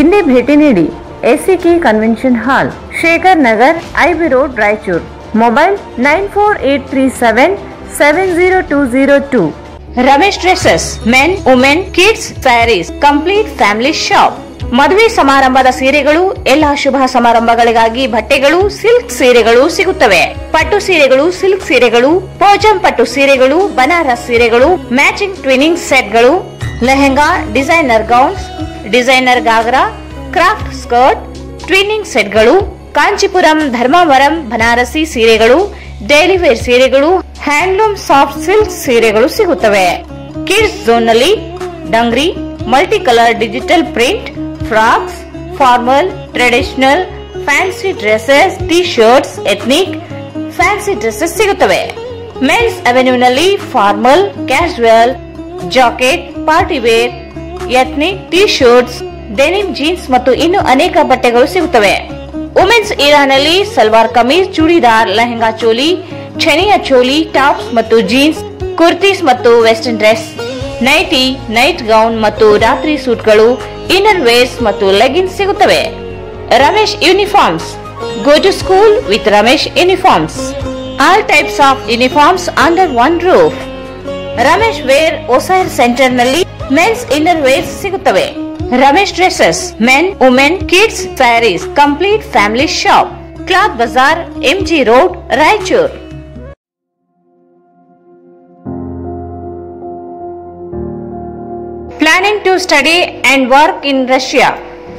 [SPEAKER 2] ಇಂದೇ ಭೇಟಿ ನೀಡಿ. SCK convention hall, Shekhar Nagar, IB road, Raichur. Mobile 9483770202. Ramesh dresses, men, women, kids, saris, complete family shop. ಮದುವೆ ಸಮಾರಂಭದ ಸೀರೆಗಳು, ಎಲ್ಲಾ ಶುಭ ಸಮಾರಂಭಗಳಿಗಾಗಿ ಬಟ್ಟೆಗಳು, ಸಿಲ್ಕ್ ಸೀರೆಗಳು ಸಿಗುತ್ತವೆ. ಪಟ್ಟು ಸೀರೆಗಳು, ಸಿಲ್ಕ್ ಸೀರೆಗಳು, ಪೋಜಂ ಪಟ್ಟು ಸೀರೆಗಳು, ಬನಾರಸ್ ಸೀರೆಗಳು, ಮ್ಯಾಚಿಂಗ್ ಟ್ವಿನಿಂಗ್ ಸೆಟ್ಗಳು, lehenga, designer gowns, designer ghagra, craft skirt, twinning ಸೆಟ್ಗಳು, ಕಾಂಚೀಪುರಂ, ಧರ್ಮಾವರಂ, ಬನಾರಸಿ ಸೀರೆಗಳು, ಡೈಲಿ ವೇರ್ ಸೀರೆಗಳು, ಹ್ಯಾಂಡ್ಲೂಮ್ ಸಾಫ್ಟ್ ಸಿಲ್ಕ್ ಸೀರೆಗಳು ಸಿಗುತ್ತವೆ. ಕಿಡ್ಸ್ ಝೋನ್ ನಲ್ಲಿ dungaree, multi colour digital print, frocks, formal, traditional, fancy dresses, T shirts, ethnic, fancy dresses ಸಿಗುತ್ತವೆ. ಮೆನ್ಸ್ ಅವೆನ್ಯೂ ನಲ್ಲಿ formal, casual, jacket, party wear, ethnic, T shirts, denim jeans ಮತ್ತು ಇನ್ನು ಅನೇಕ ಬಟ್ಟೆಗಳು ಸಿಗುತ್ತವೆ. ವುಮೆನ್ಸ್ ಏರಿಯಾನಲ್ಲಿ ಸಲ್ವಾರ್ ಕಮೀಜ್, ಚೂಡಿದಾರ್, ಲೆಹೆಂಗಾ ಚೋಲಿ, ಛನಿಯಾ ಚೋಲಿ, ಟಾಪ್ಸ್ ಮತ್ತು ಜೀನ್ಸ್, ಕುರ್ತೀಸ್ ಮತ್ತು western dress, nighty, night gown ಮತ್ತು ರಾತ್ರಿ ಸೂಟ್ಗಳು, ಇನ್ನರ್ ವೇರ್ಸ್ ಮತ್ತು ಲೆಗಿನ್ಸ್ ಸಿಗುತ್ತವೆ. Ramesh uniforms, go to school with Ramesh uniforms. All types of uniforms under one roof. Ramesh wear ಒಸೈರ್ ಸೆಂಟರ್ ನಲ್ಲಿ ಮೆನ್ಸ್ ಇನ್ನರ್ ವೇರ್ಸ್ ಸಿಗುತ್ತವೆ. Ramesh dresses, men, women, kids, saris, complete family shop, cloth bazaar, MG road, Raichur. Planning to study and work in Russia,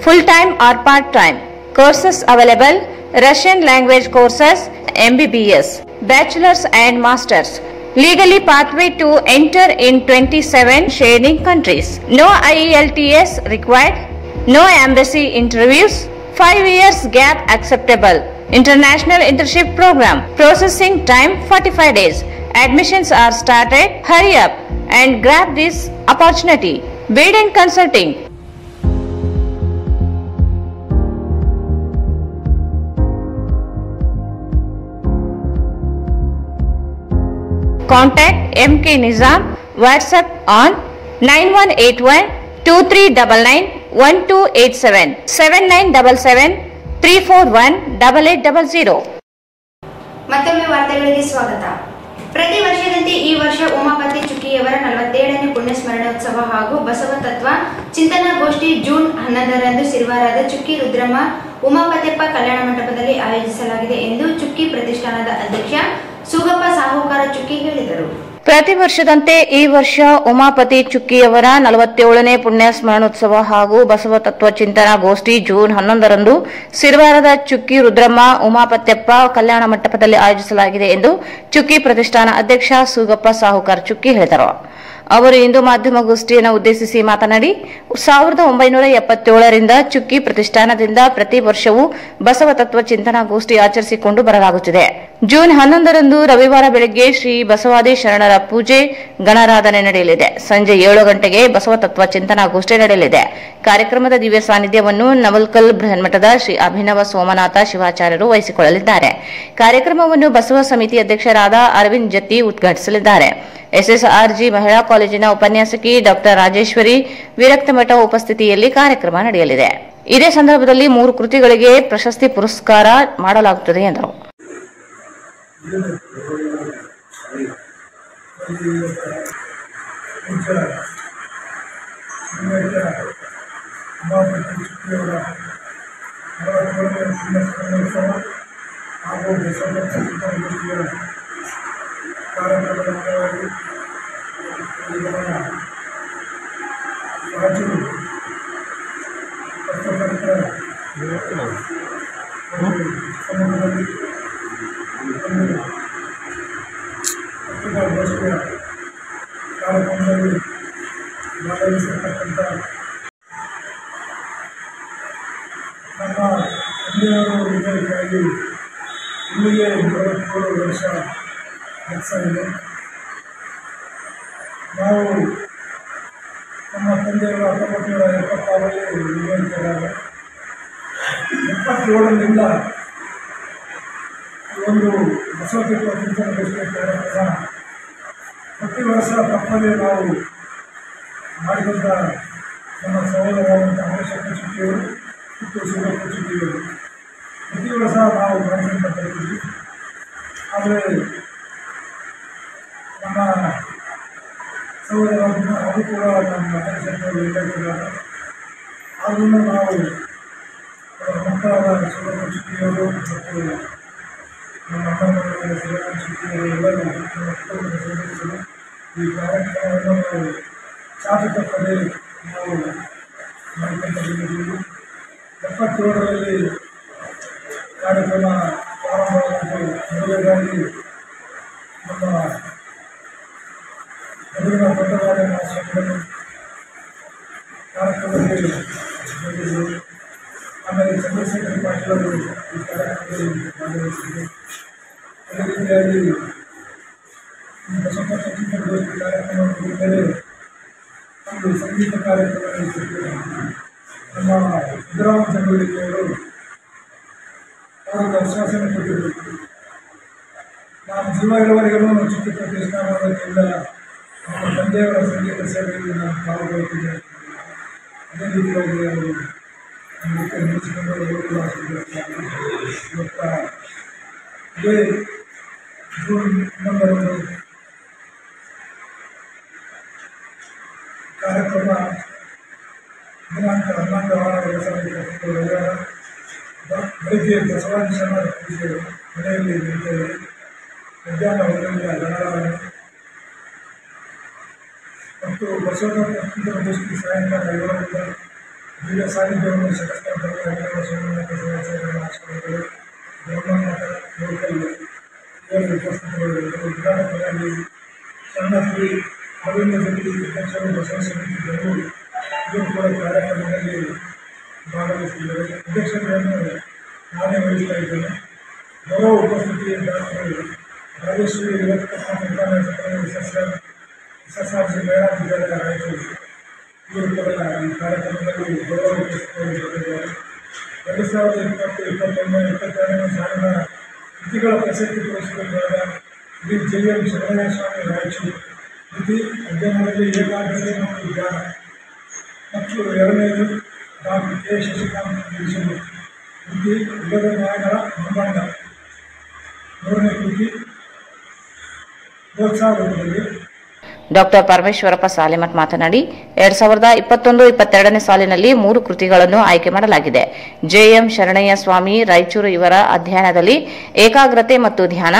[SPEAKER 2] full time or part time. Courses available: Russian language courses, MBBS, bachelor's and masters. Legally pathway to enter in 27 sharing countries. No IELTS required. No embassy interviews. 5 years gap acceptable. International internship program. Processing time 45 days. Admissions are started. Hurry up and grab this opportunity. Biden Consulting. Contact MK Nizam. WhatsApp on 9181-2399-1287 7977-341-8800.
[SPEAKER 1] ಮತ್ತೊಮ್ಮೆ ವಾರ್ತೆಗಳಿಗೆ ಸ್ವಾಗತ. ಪ್ರತಿ ವರ್ಷದಂತೆ ಈ ವರ್ಷ ಉಮಾಪತಿ ಚುಕ್ಕಿಯವರ 47ನೇ ಪುಣ್ಯಸ್ಮರಣೋತ್ಸವ ಹಾಗೂ ಬಸವ ತತ್ವ ಚಿಂತನಾಗೋಷ್ಠಿ June 11ರಂದು ಸಿರಿವಾರದ ಚುಕ್ಕಿ ರುದ್ರಮ್ಮ ಉಮಾಪತಿಯಪ್ಪ ಕಲ್ಯಾಣ ಮಂಟಪದಲ್ಲಿ ಆಯೋಜಿಸಲಾಗಿದೆ ಎಂದು ಚುಕ್ಕಿ ಪ್ರತಿಷ್ಠಾನದ ಅಧ್ಯಕ್ಷ ಸೂಗಪ್ಪ ಸಾಹುಕಾರ ಚುಕ್ಕಿ ಹೇಳಿದರು.
[SPEAKER 2] ಪ್ರತಿ ವರ್ಷದಂತೆ ಈ ವರ್ಷ ಉಮಾಪತಿ ಚುಕ್ಕಿಯವರ 47ನೇ ಪುಣ್ಯ ಸ್ಮರಣೋತ್ಸವ ಹಾಗೂ ಬಸವ ತತ್ವ ಚಿಂತನಾ ಗೋಷ್ಠಿ ಜೂನ್ 11ರಂದು ಸಿರಿವಾರದ ಚುಕ್ಕಿ ರುದ್ರಮ್ಮ ಉಮಾಪತ್ಯಪ್ಪ ಕಲ್ಯಾಣ ಮಂಟಪದಲ್ಲಿ ಆಯೋಜಿಸಲಾಗಿದೆ ಎಂದು ಚುಕ್ಕಿ ಪ್ರತಿಷ್ಠಾನ ಅಧ್ಯಕ್ಷ ಸೂಗಪ್ಪ ಸಾಹುಕಾರ ಚುಕ್ಕಿ ಹೇಳಿದರು. ಅವರು ಇಂದು ಮಾಧ್ಯಮ ಗೋಷ್ಠಿಯನ್ನು ಉದ್ದೇಶಿಸಿ ಮಾತನಾಡಿ 1977ರಿಂದ ಚುಕ್ಕಿ ಪ್ರತಿಷ್ಠಾನದಿಂದ ಪ್ರತಿ ವರ್ಷವೂ ಬಸವ ತತ್ವ ಚಿಂತನಾ ಗೋಷ್ಠಿ ಆಚರಿಸಿಕೊಂಡು ಬರಲಾಗುತ್ತಿದೆ. ಜೂನ್ 11ರಂದು ರವಿವಾರ ಬೆಳಗ್ಗೆ ಶ್ರೀ ಬಸವಾದಿ ಶರಣರ ಪೂಜೆ ಗಣರಾಧನೆ ನಡೆಯಲಿದೆ. ಸಂಜೆ 7 ಗಂಟೆಗೆ ಬಸವ ತತ್ವ ಚಿಂತನಾ ಗೋಷ್ಠಿ ನಡೆಯಲಿದೆ. ಕಾರ್ಯಕ್ರಮದ ದಿವ್ಯ ಸಾನ್ನಿಧ್ಯವನ್ನು ನವಲ್ಕಲ್ ಬೃಹನ್ಮಠದ ಶ್ರೀ ಅಭಿನವ ಸೋಮನಾಥ ಶಿವಾಚಾರ್ಯರು ವಹಿಸಿಕೊಳ್ಳಲಿದ್ದಾರೆ. ಕಾರ್ಯಕ್ರಮವನ್ನು ಬಸವ ಸಮಿತಿ ಅಧ್ಯಕ್ಷರಾದ ಅರವಿಂದ್ ಜತ್ತಿ ಉದ್ಘಾಟಿಸಲಿದ್ದಾರೆ. SSRG ಮಹಿಳಾ ಕಾಲೇಜಿನ ಉಪನ್ಯಾಸಕಿ ಡಾ ರಾಜೇಶ್ವರಿ ವಿರಕ್ತಮಠ ಉಪಸ್ಥಿತಿಯಲ್ಲಿ ಕಾರ್ಯಕ್ರಮ ನಡೆಯಲಿದೆ. ಇದೇ ಸಂದರ್ಭದಲ್ಲಿ 3 ಕೃತಿಗಳಿಗೆ ಪ್ರಶಸ್ತಿ ಪುರಸ್ಕಾರ ಮಾಡಲಾಗುತ್ತದೆ ಎಂದರು.
[SPEAKER 12] ನಾವು ನಮ್ಮ ತಂದೆಯವರು 1976ರಲ್ಲಿ ನಿರ್ವಹಿಸಿದಾಗ 77ರಿಂದ ಒಂದು ಬಸವ ತತ್ವ ಚಿಂತನಾ ಗೋಷ್ಠಿಯ ಕಾರ್ಯಕ್ರಮ ಪ್ರತಿ ವರ್ಷ ತಪ್ಪದೇ ನಾವು ಮಾಡಿದಂಥ ನಮ್ಮ ಸಹೋದರರಾದಂಥ ಹರೀಶ್ ಕುಚಿಟ್ಟಿಯವರು ಮತ್ತು ಶಿವಪ್ಪ ಕುಚಿಟ್ಟಿಯವರು ಪ್ರತಿ ವರ್ಷ ನಾವು ಕಾರ್ಯಕ್ರಮ ಕರಿತೀವಿ. ಆದರೆ ನಮ್ಮ ಸಹೋದರರನ್ನು ಅದು ಕೂಡ ನಮ್ಮ ಪರಿಸರದಲ್ಲಿ ಇದ್ದಾರೆ. ಆದ್ರೂ ನಾವು ಮಕ್ಕಳಾದ ಶಿವಪ್ಪ ಕುಚಿಟ್ಟಿಯವರು ಮತ್ತು ನಮ್ಮ ಅಣ್ಣನ ಶಿವರಾಮ ಶೆಟ್ಟಿಯವರು ಎಲ್ಲರೂ ನಮ್ಮ ಕುಟುಂಬದ ಸದಸ್ಯರು ಈ ಕಾರ್ಯಕ್ರಮವನ್ನು ನಾವು ಚಾಚು ತಪ್ಪದೆ ನಾವು ಮಾಡಿಕೊಂಡು ಬಂದಿದ್ದೀವಿ. 77ರಲ್ಲಿ ಕಾರ್ಯಕ್ರಮ ಪ್ರಾರಂಭವಾಯಿತು. ಮೊದಲನೇದಾಗಿ ನಮ್ಮ ಮೊದಲಿನ ದೊಡ್ಡವಾದ ಸ್ವಾಮಿಗಳು ಕಾರ್ಯಕ್ರಮದಲ್ಲಿ ಬಂದಿದ್ದರು. ಆಮೇಲೆ ಚಂದ್ರಶೇಖರ್ ಪಾಟೀಲರು ಈ ಕಾರ್ಯಕ್ರಮದಲ್ಲಿ ಭಾಗವಹಿಸಿದರು. ಅದೇ ರೀತಿಯಾಗಿ ಬಸವಪ್ಪ ಸಂಗೀತಗೋಷ್ಠಿ ಕಾರ್ಯಕ್ರಮ ಮುಗಿದರೆ ಒಂದು ಸಂಗೀತ ಕಾರ್ಯಕ್ರಮ ನಡೆಸಿದ್ರು. ನಮ್ಮ ಸಿದ್ದರಾಮ ಚಂದ್ರಶೇಖರವರು ಅವರಿಗೆ ಆಶ್ವಾಸನೆ ಕೊಟ್ಟಿದ್ದರು. ನಾನು ಜೀವ ಇರುವವರೆಗೂ ಚಿಕ್ಕ ಪ್ರತಿಷ್ಠಾ ಮಾಡೋದ್ರಿಂದ ನಮ್ಮ ತಂದೆಯವರ ಸಂಗೀತ ಸೇವೆಯಲ್ಲಿ ನಾನು ಪಾಲ್ಗೊಳ್ಳುತ್ತಿದ್ದೆ. ಅದೇ ರೀತಿಯಾಗಿ ಅವರು ನೃತ್ಯ ನಡೆಸಿಕೊಂಡು ಇವತ್ತು ಇದೇ ಜೂನ್ 11ರಂದು ಕಾರ್ಯಕ್ರಮ ದಿನಾಂಕ 11/6/2022 ರವಿವಾರ ಬೆಳಗ್ಗೆ ಬಸವರಾಜ ಶರ್ಮರ ಪೂಜೆ ಮನೆಯಲ್ಲಿ ನಡೀತೇವೆ. ಮಧ್ಯಾಹ್ನ 1ರಿಂದ ಗಣರಾಧನೆ ಮತ್ತು ಬಸವರಾಜ ಸಂಗೀತಗೋಷ್ಠಿ ಸಾಯಂಕಾಲ 7ರಿಂದ ದಿವ್ಯ ಸಾನ್ನಿಧ್ಯವನ್ನು ಶಕ್ತಿಸ್ಥ ಬ್ರಹ್ಮನಾಥ ಸ್ವಾಮಿಗಳು ಬ್ರಹ್ಮನಾಥ ಲೋಕಲ್ ಇವರು ಉಪಸ್ಥಿತರಿದ್ದರು. ಉದ್ಘಾಟಕರಾಗಿ ಸಣ್ಣಶ್ರೀ ಅರವಿಂದ ಜಗತಿ ಅಧ್ಯಕ್ಷರು ಬಸವ ಸಮಿತಿ ಬೆಂಗಳೂರು ಇವರು ಕೂಡ ಕಾರ್ಯಕ್ರಮದಲ್ಲಿ ಭಾಗವಹಿಸಿದ್ದಾರೆ. ಅಧ್ಯಕ್ಷತೆಯನ್ನು ನಾನೇ ವಹಿಸ್ತಾ ಇದ್ದೇನೆ. ಗೌರವ ಉಪಸ್ಥಿತಿ ಡಾಕ್ಟರ್ ರಾಜೇಶ್ವರಿ SSRC ಮಹಿಳಾ ವಿದ್ಯಾಲಯ ರಾಯಚೂರು ಇವರು ಕೂಡ ಈ ಕಾರ್ಯಕ್ರಮದಲ್ಲಿ ಗೌರವ ಉಪಸ್ಥಿತರಿದ್ದಾರೆ. 2020-2021 ಸಾಲಿನ ಕೃತಿಗಳ ಪ್ರಶಸ್ತಿ ಪುರಸ್ಕೃತರಾದ ಶ್ರೀ JM ಶರಣಯ್ಯ ಸ್ವಾಮಿ ರಾಯಚೂರು ಕೃತಿ ಅಧ್ಯಯನದಲ್ಲಿ ಏಕಾಗ್ರತೆ ಮತ್ತು ಜ್ಞಾನ ಮತ್ತು ಎರಡನೇದು ಡಾಕ್ಟರ್ K ಶಶಿಕಾಂತ್ ಮೈಸೂರು ಕೃತಿ ಯುಗದ ನ್ಯಾಯಗಳ ಮಂಬಣ್ಣ ಮೂರನೇ ಕೃತಿ ಪ್ರೋತ್ಸಾಹ ರೂಪದಲ್ಲಿ.
[SPEAKER 2] ಡಾಕ್ಟರ್ ಪರಮೇಶ್ವರಪ್ಪ ಸಾಲಿಮಠ್ ಮಾತನಾಡಿ 2021-22ನೇ ಸಾಲಿನಲ್ಲಿ 3 ಕೃತಿಗಳನ್ನು ಆಯ್ಕೆ ಮಾಡಲಾಗಿದೆ. JM ಶರಣಯ್ಯ ಸ್ವಾಮಿ ರಾಯಚೂರು ಇವರ ಅಧ್ಯಯನದಲ್ಲಿ ಏಕಾಗ್ರತೆ ಮತ್ತು ಧ್ಯಾನ,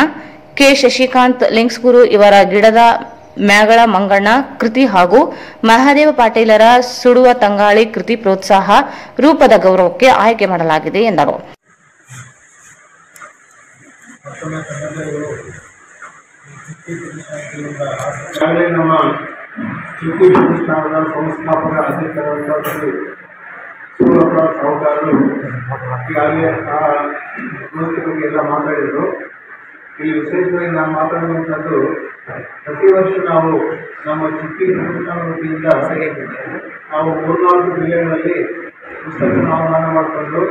[SPEAKER 2] ಕೆ ಶಶಿಕಾಂತ್ ಲಿಂಗ್ಸ್ಗುರು ಇವರ ಗಿಡದ ಮ್ಯಾಗಳ ಮಂಗಣ್ಣ ಕೃತಿ ಹಾಗೂ ಮಹಾದೇವ ಪಾಟೀಲರ ಸುಡುವ ತಂಗಾಳಿ ಕೃತಿ ಪ್ರೋತ್ಸಾಹ ರೂಪದ ಗೌರವಕ್ಕೆ ಆಯ್ಕೆ ಮಾಡಲಾಗಿದೆ ಎಂದರು.
[SPEAKER 13] ನಮ್ಮ ಚಿಕ್ಕಿ ಪ್ರತಿಷ್ಠಾನದ ಸಂಸ್ಥಾಪಕ ಅಧ್ಯಕ್ಷರಾದ ಶಿವಪ್ಪ ಸಾಹುಕಾರರು ಈಗಾಗಲೇ ಆ ವ್ಯವಸ್ಥೆ ಬಗ್ಗೆ ಎಲ್ಲ ಮಾತಾಡಿದರು. ಇಲ್ಲಿ ವಿಶೇಷವಾಗಿ ನಾನು ಮಾತಾಡುವಂಥದ್ದು, ಪ್ರತಿ ವರ್ಷ ನಾವು ನಮ್ಮ ಚಿಕ್ಕಿ ಪ್ರತಿಷ್ಠಾನ ವತಿಯಿಂದ ನಾವು 3-4 ಜಿಲ್ಲೆಗಳಲ್ಲಿ ಪುಸ್ತಕವನ್ನು ಆಹ್ವಾನ ಮಾಡಿಕೊಂಡು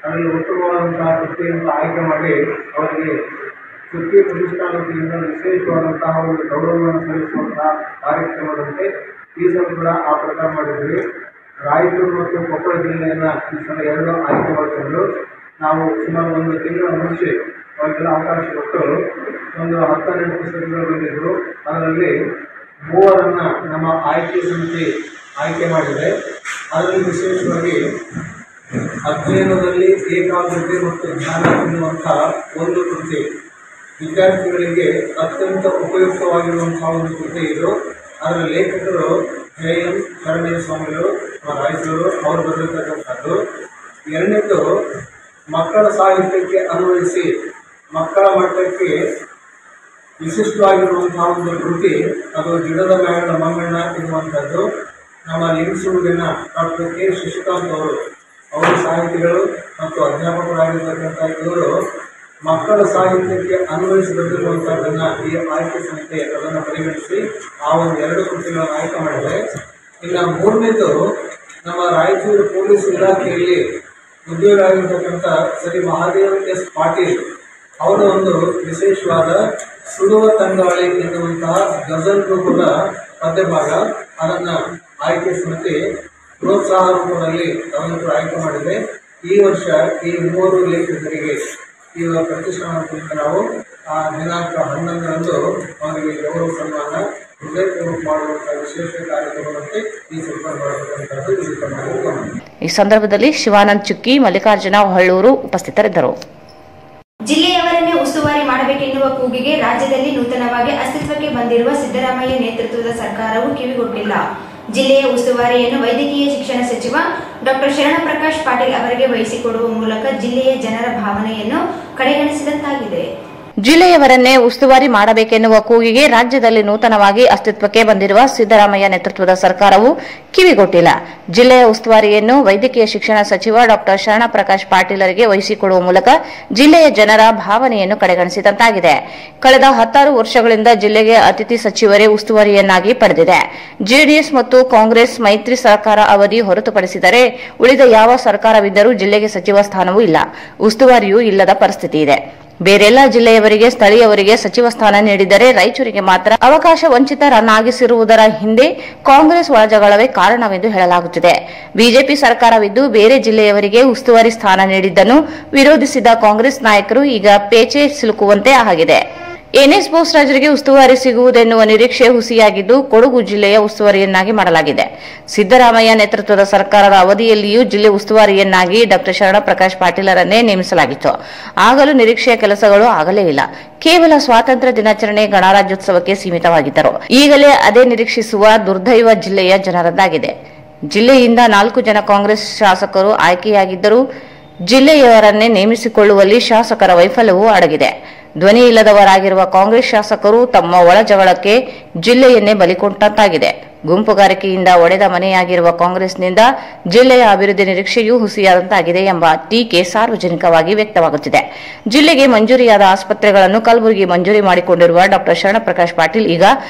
[SPEAKER 13] ಅದರಲ್ಲಿ ಉತ್ತಮವಾದಂತಹ ಕೃತಿಯನ್ನು ಆಯ್ಕೆ ಮಾಡಿ ಅವರಿಗೆ ಚಿಕ್ಕಿ ಪ್ರತಿಷ್ಠಾನ ವತಿಯಿಂದ ವಿಶೇಷವಾದಂತಹ ಒಂದು ಗೌರವವನ್ನು ಸಲ್ಲಿಸುವಂತಹ ಕಾರ್ಯಕ್ರಮದಂತೆ ಈ ಸಲ ಕೂಡ ಆ ಪ್ರಕಾರ ಮಾಡಿದ್ವಿ. ರಾಯಚೂರು ಮತ್ತು ಕೊಪ್ಪಳ ಜಿಲ್ಲೆಯನ್ನು ಈ ಸಲ 2 ಆಯ್ಕೆ ಮಾಡಿಕೊಂಡು ನಾವು ಸುಮಾರು 1 ತಿಂಗಳ ಮುಂಚೆ ಅವರಿಗೆಲ್ಲ ಅವಕಾಶ ಕೊಟ್ಟು ಒಂದು 10-12 ಪುಸ್ತಕಗಳು ಬಂದಿದ್ದರು. ಅದರಲ್ಲಿ 3 ನಮ್ಮ ಆಯ್ಕೆ ಸಮಿತಿ ಆಯ್ಕೆ ಮಾಡಿದೆ. ಅದರಲ್ಲಿ ವಿಶೇಷವಾಗಿ ಅಧ್ಯಯನದಲ್ಲಿ ಏಕಾಗ್ರತೆ ಮತ್ತು ಜ್ಞಾನ ಎನ್ನುವಂತಹ ಒಂದು ಕೃತಿ ವಿದ್ಯಾರ್ಥಿಗಳಿಗೆ ಅತ್ಯಂತ ಉಪಯುಕ್ತವಾಗಿರುವಂತಹ ಒಂದು ಕೃತಿ ಇದು. ಅದರ ಲೇಖಕರು JM ಶರಣಯ್ಯ ಸ್ವಾಮಿಗಳು ರಾಯಚೂರು ಅವರು ಬರೆದಿರ್ತಕ್ಕಂಥದ್ದು. ಎರಡನೇದು ಮಕ್ಕಳ ಸಾಹಿತ್ಯಕ್ಕೆ ಅನ್ವಯಿಸಿ ಮಕ್ಕಳ ಮಟ್ಟಕ್ಕೆ ವಿಶಿಷ್ಟವಾಗಿರುವಂತಹ ಒಂದು ಕೃತಿ, ಅದು ಗಿಡದ ಮ್ಯಾಗಳ ಮಂಗಣ್ಣ ಎನ್ನುವಂಥದ್ದು. ನಮ್ಮ ಲಿಂಗ್ಸೂರಿನ ಡಾಕ್ಟರ್ K ಶಶಿಕಾಂತ್ ಅವರು ಸಾಹಿತಿಗಳು ಮತ್ತು ಅಧ್ಯಾಪಕರಾಗಿರ್ತಕ್ಕಂಥ ಇವರು ಮಕ್ಕಳ ಸಾಹಿತ್ಯಕ್ಕೆ ಅನ್ವಯಿಸಿ ಬಂದಿರುವಂಥದ್ದನ್ನು ಈ ಆಯ್ಕೆ ಸಮಿತಿ ಅದನ್ನು ಪರಿಗಣಿಸಿ ಆ ಒಂದು 2 ಕೃತಿಗಳನ್ನು ಆಯ್ಕೆ ಮಾಡಿದೆ. ಇನ್ನು 3ನೇದು ನಮ್ಮ ರಾಯಚೂರು ಪೊಲೀಸ್ ಇಲಾಖೆಯಲ್ಲಿ ಉದ್ಯೋಗ ಆಗಿರ್ತಕ್ಕಂಥ ಶ್ರೀ ಮಹಾದೇವ್ S ಪಾಟೀಲ್ ಅವರ ಒಂದು ವಿಶೇಷವಾದ ಸುಡುವ ತಂಗಾಳಿ ಎನ್ನುವಂತಹ ಗಜಲ್ ರೂಪದ ಪದ್ಯಭಾಗ ಅದನ್ನು ಆಯ್ಕೆ ಸಮಿತಿ ಪ್ರೋತ್ಸಾಹ ರೂಪದಲ್ಲಿ ತಾಲೂಕು ಆಯ್ಕೆ ಮಾಡಿದೆ. ಈ ವರ್ಷ ಈ 3 ಲೇಖಕರಿಗೆ ಈ ಪ್ರತಿಷ್ಠಾನದಿಂದ ನಾವು ದಿನಾಂಕ 11ರಂದು ಅವರಿಗೆ ಗೌರವ ಸನ್ಮಾನ ಹೃದಯಪೂರ್ವಕ ಮಾಡುವಂತಹ ವಿಶೇಷ ಕಾರ್ಯಕ್ರಮಕ್ಕೆ ಈ ಸಂಪರ್ಕ ಮಾಡತಕ್ಕಂಥದ್ದು.
[SPEAKER 2] ಈ ಸಂದರ್ಭದಲ್ಲಿ ಶಿವಾನಂದ್ ಚುಕ್ಕಿ, ಮಲ್ಲಿಕಾರ್ಜುನ ಹೊಳ್ಳೂರು ಉಪಸ್ಥಿತರಿದ್ದರು.
[SPEAKER 1] ಜಿಲ್ಲೆಯವರನ್ನೇ ಉಸ್ತುವಾರಿ ಮಾಡಬೇಕೆನ್ನುವ ಕೂಗಿಗೆ ರಾಜ್ಯದಲ್ಲಿ ನೂತನವಾಗಿ ಅಸ್ತಿತ್ವಕ್ಕೆ ಬಂದಿರುವ ಸಿದ್ದರಾಮಯ್ಯ ನೇತೃತ್ವದ ಸರ್ಕಾರವು ಕಿವಿಗೊಟ್ಟಿಲ್ಲ. ಜಿಲ್ಲೆಯ ಉಸ್ತುವಾರಿಯನ್ನು ವೈದ್ಯಕೀಯ ಶಿಕ್ಷಣ ಸಚಿವ ಡಾಕ್ಟರ್ ಶರಣಪ್ರಕಾಶ್ ಪಾಟೀಲ್ ಅವರಿಗೆ ವಹಿಸಿಕೊಡುವ ಮೂಲಕ ಜಿಲ್ಲೆಯ ಜನರ ಭಾವನೆಯನ್ನು ಕಡೆಗಣಿಸಿದಂತಾಗಿದೆ.
[SPEAKER 2] ಜಿಲ್ಲೆಯವರನ್ನೇ ಉಸ್ತುವಾರಿ ಮಾಡಬೇಕೆನ್ನುವ ಕೂಗಿಗೆ ರಾಜ್ಯದಲ್ಲಿ ನೂತನವಾಗಿ ಅಸ್ತಿತ್ವಕ್ಕೆ ಬಂದಿರುವ ಸಿದ್ದರಾಮಯ್ಯ ನೇತೃತ್ವದ ಸರ್ಕಾರವು ಕಿವಿಗೊಟ್ಟಿಲ್ಲ. ಜಿಲ್ಲೆಯ ಉಸ್ತುವಾರಿಯನ್ನು ವೈದ್ಯಕೀಯ ಶಿಕ್ಷಣ ಸಚಿವ ಡಾಕ್ಟರ್ ಶರಣಪ್ರಕಾಶ್ ಪಾಟೀಲರಿಗೆ ವಹಿಸಿಕೊಡುವ ಮೂಲಕ ಜಿಲ್ಲೆಯ ಜನರ ಭಾವನೆಯನ್ನು ಕಡೆಗಣಿಸಿದಂತಾಗಿದೆ. ಕಳೆದ 16 ವರ್ಷಗಳಿಂದ ಜಿಲ್ಲೆಗೆ ಅತಿಥಿ ಸಚಿವರೇ ಉಸ್ತುವಾರಿಯನ್ನಾಗಿ ಪಡೆದಿದೆ. ಜೆಡಿಎಸ್ ಮತ್ತು ಕಾಂಗ್ರೆಸ್ ಮೈತ್ರಿ ಸರ್ಕಾರ ಅವಧಿ ಹೊರತುಪಡಿಸಿದರೆ ಉಳಿದ ಯಾವ ಸರ್ಕಾರವಿದ್ದರೂ ಜಿಲ್ಲೆಗೆ ಸಚಿವ ಸ್ಥಾನವೂ ಇಲ್ಲ, ಉಸ್ತುವಾರಿಯೂ ಇಲ್ಲದ ಪರಿಸ್ಥಿತಿ ಇದೆ. ಬೇರೆಲ್ಲ ಜಿಲ್ಲೆಯವರಿಗೆ ಸ್ಥಳೀಯವರಿಗೆ ಸಚಿವ ಸ್ಥಾನ ನೀಡಿದರೆ ರಾಯಚೂರಿಗೆ ಮಾತ್ರ ಅವಕಾಶ ವಂಚಿತರನ್ನಾಗಿಸಿರುವುದರ ಹಿಂದೆ ಕಾಂಗ್ರೆಸ್ ಒಳಜಗಳವೇ ಕಾರಣವೆಂದು ಹೇಳಲಾಗುತ್ತಿದೆ. ಬಿಜೆಪಿ ಸರ್ಕಾರವಿದ್ದು ಬೇರೆ ಜಿಲ್ಲೆಯವರಿಗೆ ಉಸ್ತುವಾರಿ ಸ್ಥಾನ ನೀಡಿದ್ದನ್ನು ವಿರೋಧಿಸಿದ ಕಾಂಗ್ರೆಸ್ ನಾಯಕರು ಈಗ ಪೇಚೆ ಸಿಲುಕುವಂತೆ ಆಗಿದೆ. ಎನ್ಎಸ್ ಬೋಸರಾಜರಿಗೆ ಉಸ್ತುವಾರಿ ಸಿಗುವುದೆನ್ನುವ ನಿರೀಕ್ಷೆ ಹುಸಿಯಾಗಿದ್ದು ಕೊಡಗು ಜಿಲ್ಲೆಯ ಉಸ್ತುವಾರಿಯನ್ನಾಗಿ ಮಾಡಲಾಗಿದೆ. ಸಿದ್ದರಾಮಯ್ಯ ನೇತೃತ್ವದ ಸರ್ಕಾರದ ಅವಧಿಯಲ್ಲಿಯೂ ಜಿಲ್ಲೆ ಉಸ್ತುವಾರಿಯನ್ನಾಗಿ ಡಾಕ್ಟರ್ ಶರಣಪ್ರಕಾಶ್ ಪಾಟೀಲರನ್ನೇ ನೇಮಿಸಲಾಗಿತ್ತು. ಆಗಲೂ ನಿರೀಕ್ಷೆಯ ಕೆಲಸಗಳು ಆಗಲೇ ಇಲ್ಲ. ಕೇವಲ ಸ್ವಾತಂತ್ರ್ಯ ದಿನಾಚರಣೆ, ಗಣರಾಜ್ಯೋತ್ಸವಕ್ಕೆ ಸೀಮಿತವಾಗಿದ್ದರು. ಈಗಲೇ ಅದೇ ನಿರೀಕ್ಷಿಸುವ ದುರ್ದೈವ ಜಿಲ್ಲೆಯ ಜನರದ್ದಾಗಿದೆ. ಜಿಲ್ಲೆಯಿಂದ 4 ಜನ ಕಾಂಗ್ರೆಸ್ ಶಾಸಕರು ಆಯ್ಕೆಯಾಗಿದ್ದರೂ ಜಿಲ್ಲೆಯವರನ್ನೇ ನೇಮಿಸಿಕೊಳ್ಳುವಲ್ಲಿ ಶಾಸಕರ ವೈಫಲ್ಯವೂ ಅಡಗಿದೆ. ಧ್ವನಿ ಇಲ್ಲದವರಾಗಿರುವ ಕಾಂಗ್ರೆಸ್ ಶಾಸಕರು ತಮ್ಮ ಒಳ ಜಗಳಕ್ಕೆ ಜಿಲ್ಲೆಯನ್ನೇ ಬಲಿಕೊಟ್ಟಂತಾಗಿದೆ. ಗುಂಪುಗಾರಿಕೆಯಿಂದ ಒಡೆದ ಮನೆಯಾಗಿರುವ ಕಾಂಗ್ರೆಸ್ನಿಂದ ಜಿಲ್ಲೆಯ ಅಭಿವೃದ್ಧಿ ನಿರೀಕ್ಷೆಯೂ ಹುಸಿಯಾದಂತಾಗಿದೆ ಎಂಬ ಟೀಕೆ ಸಾರ್ವಜನಿಕವಾಗಿ ವ್ಯಕ್ತವಾಗುತ್ತಿದೆ. ಜಿಲ್ಲೆಗೆ ಮಂಜೂರಿಯಾದ ಆಸ್ಪತ್ರೆಗಳನ್ನು ಕಲಬುರಗಿ ಮಂಜೂರಿ ಮಾಡಿಕೊಂಡಿರುವ ಡಾಕ್ಟರ್ ಶರಣಪ್ರಕಾಶ್ ಪಾಟೀಲ್ ಈಗ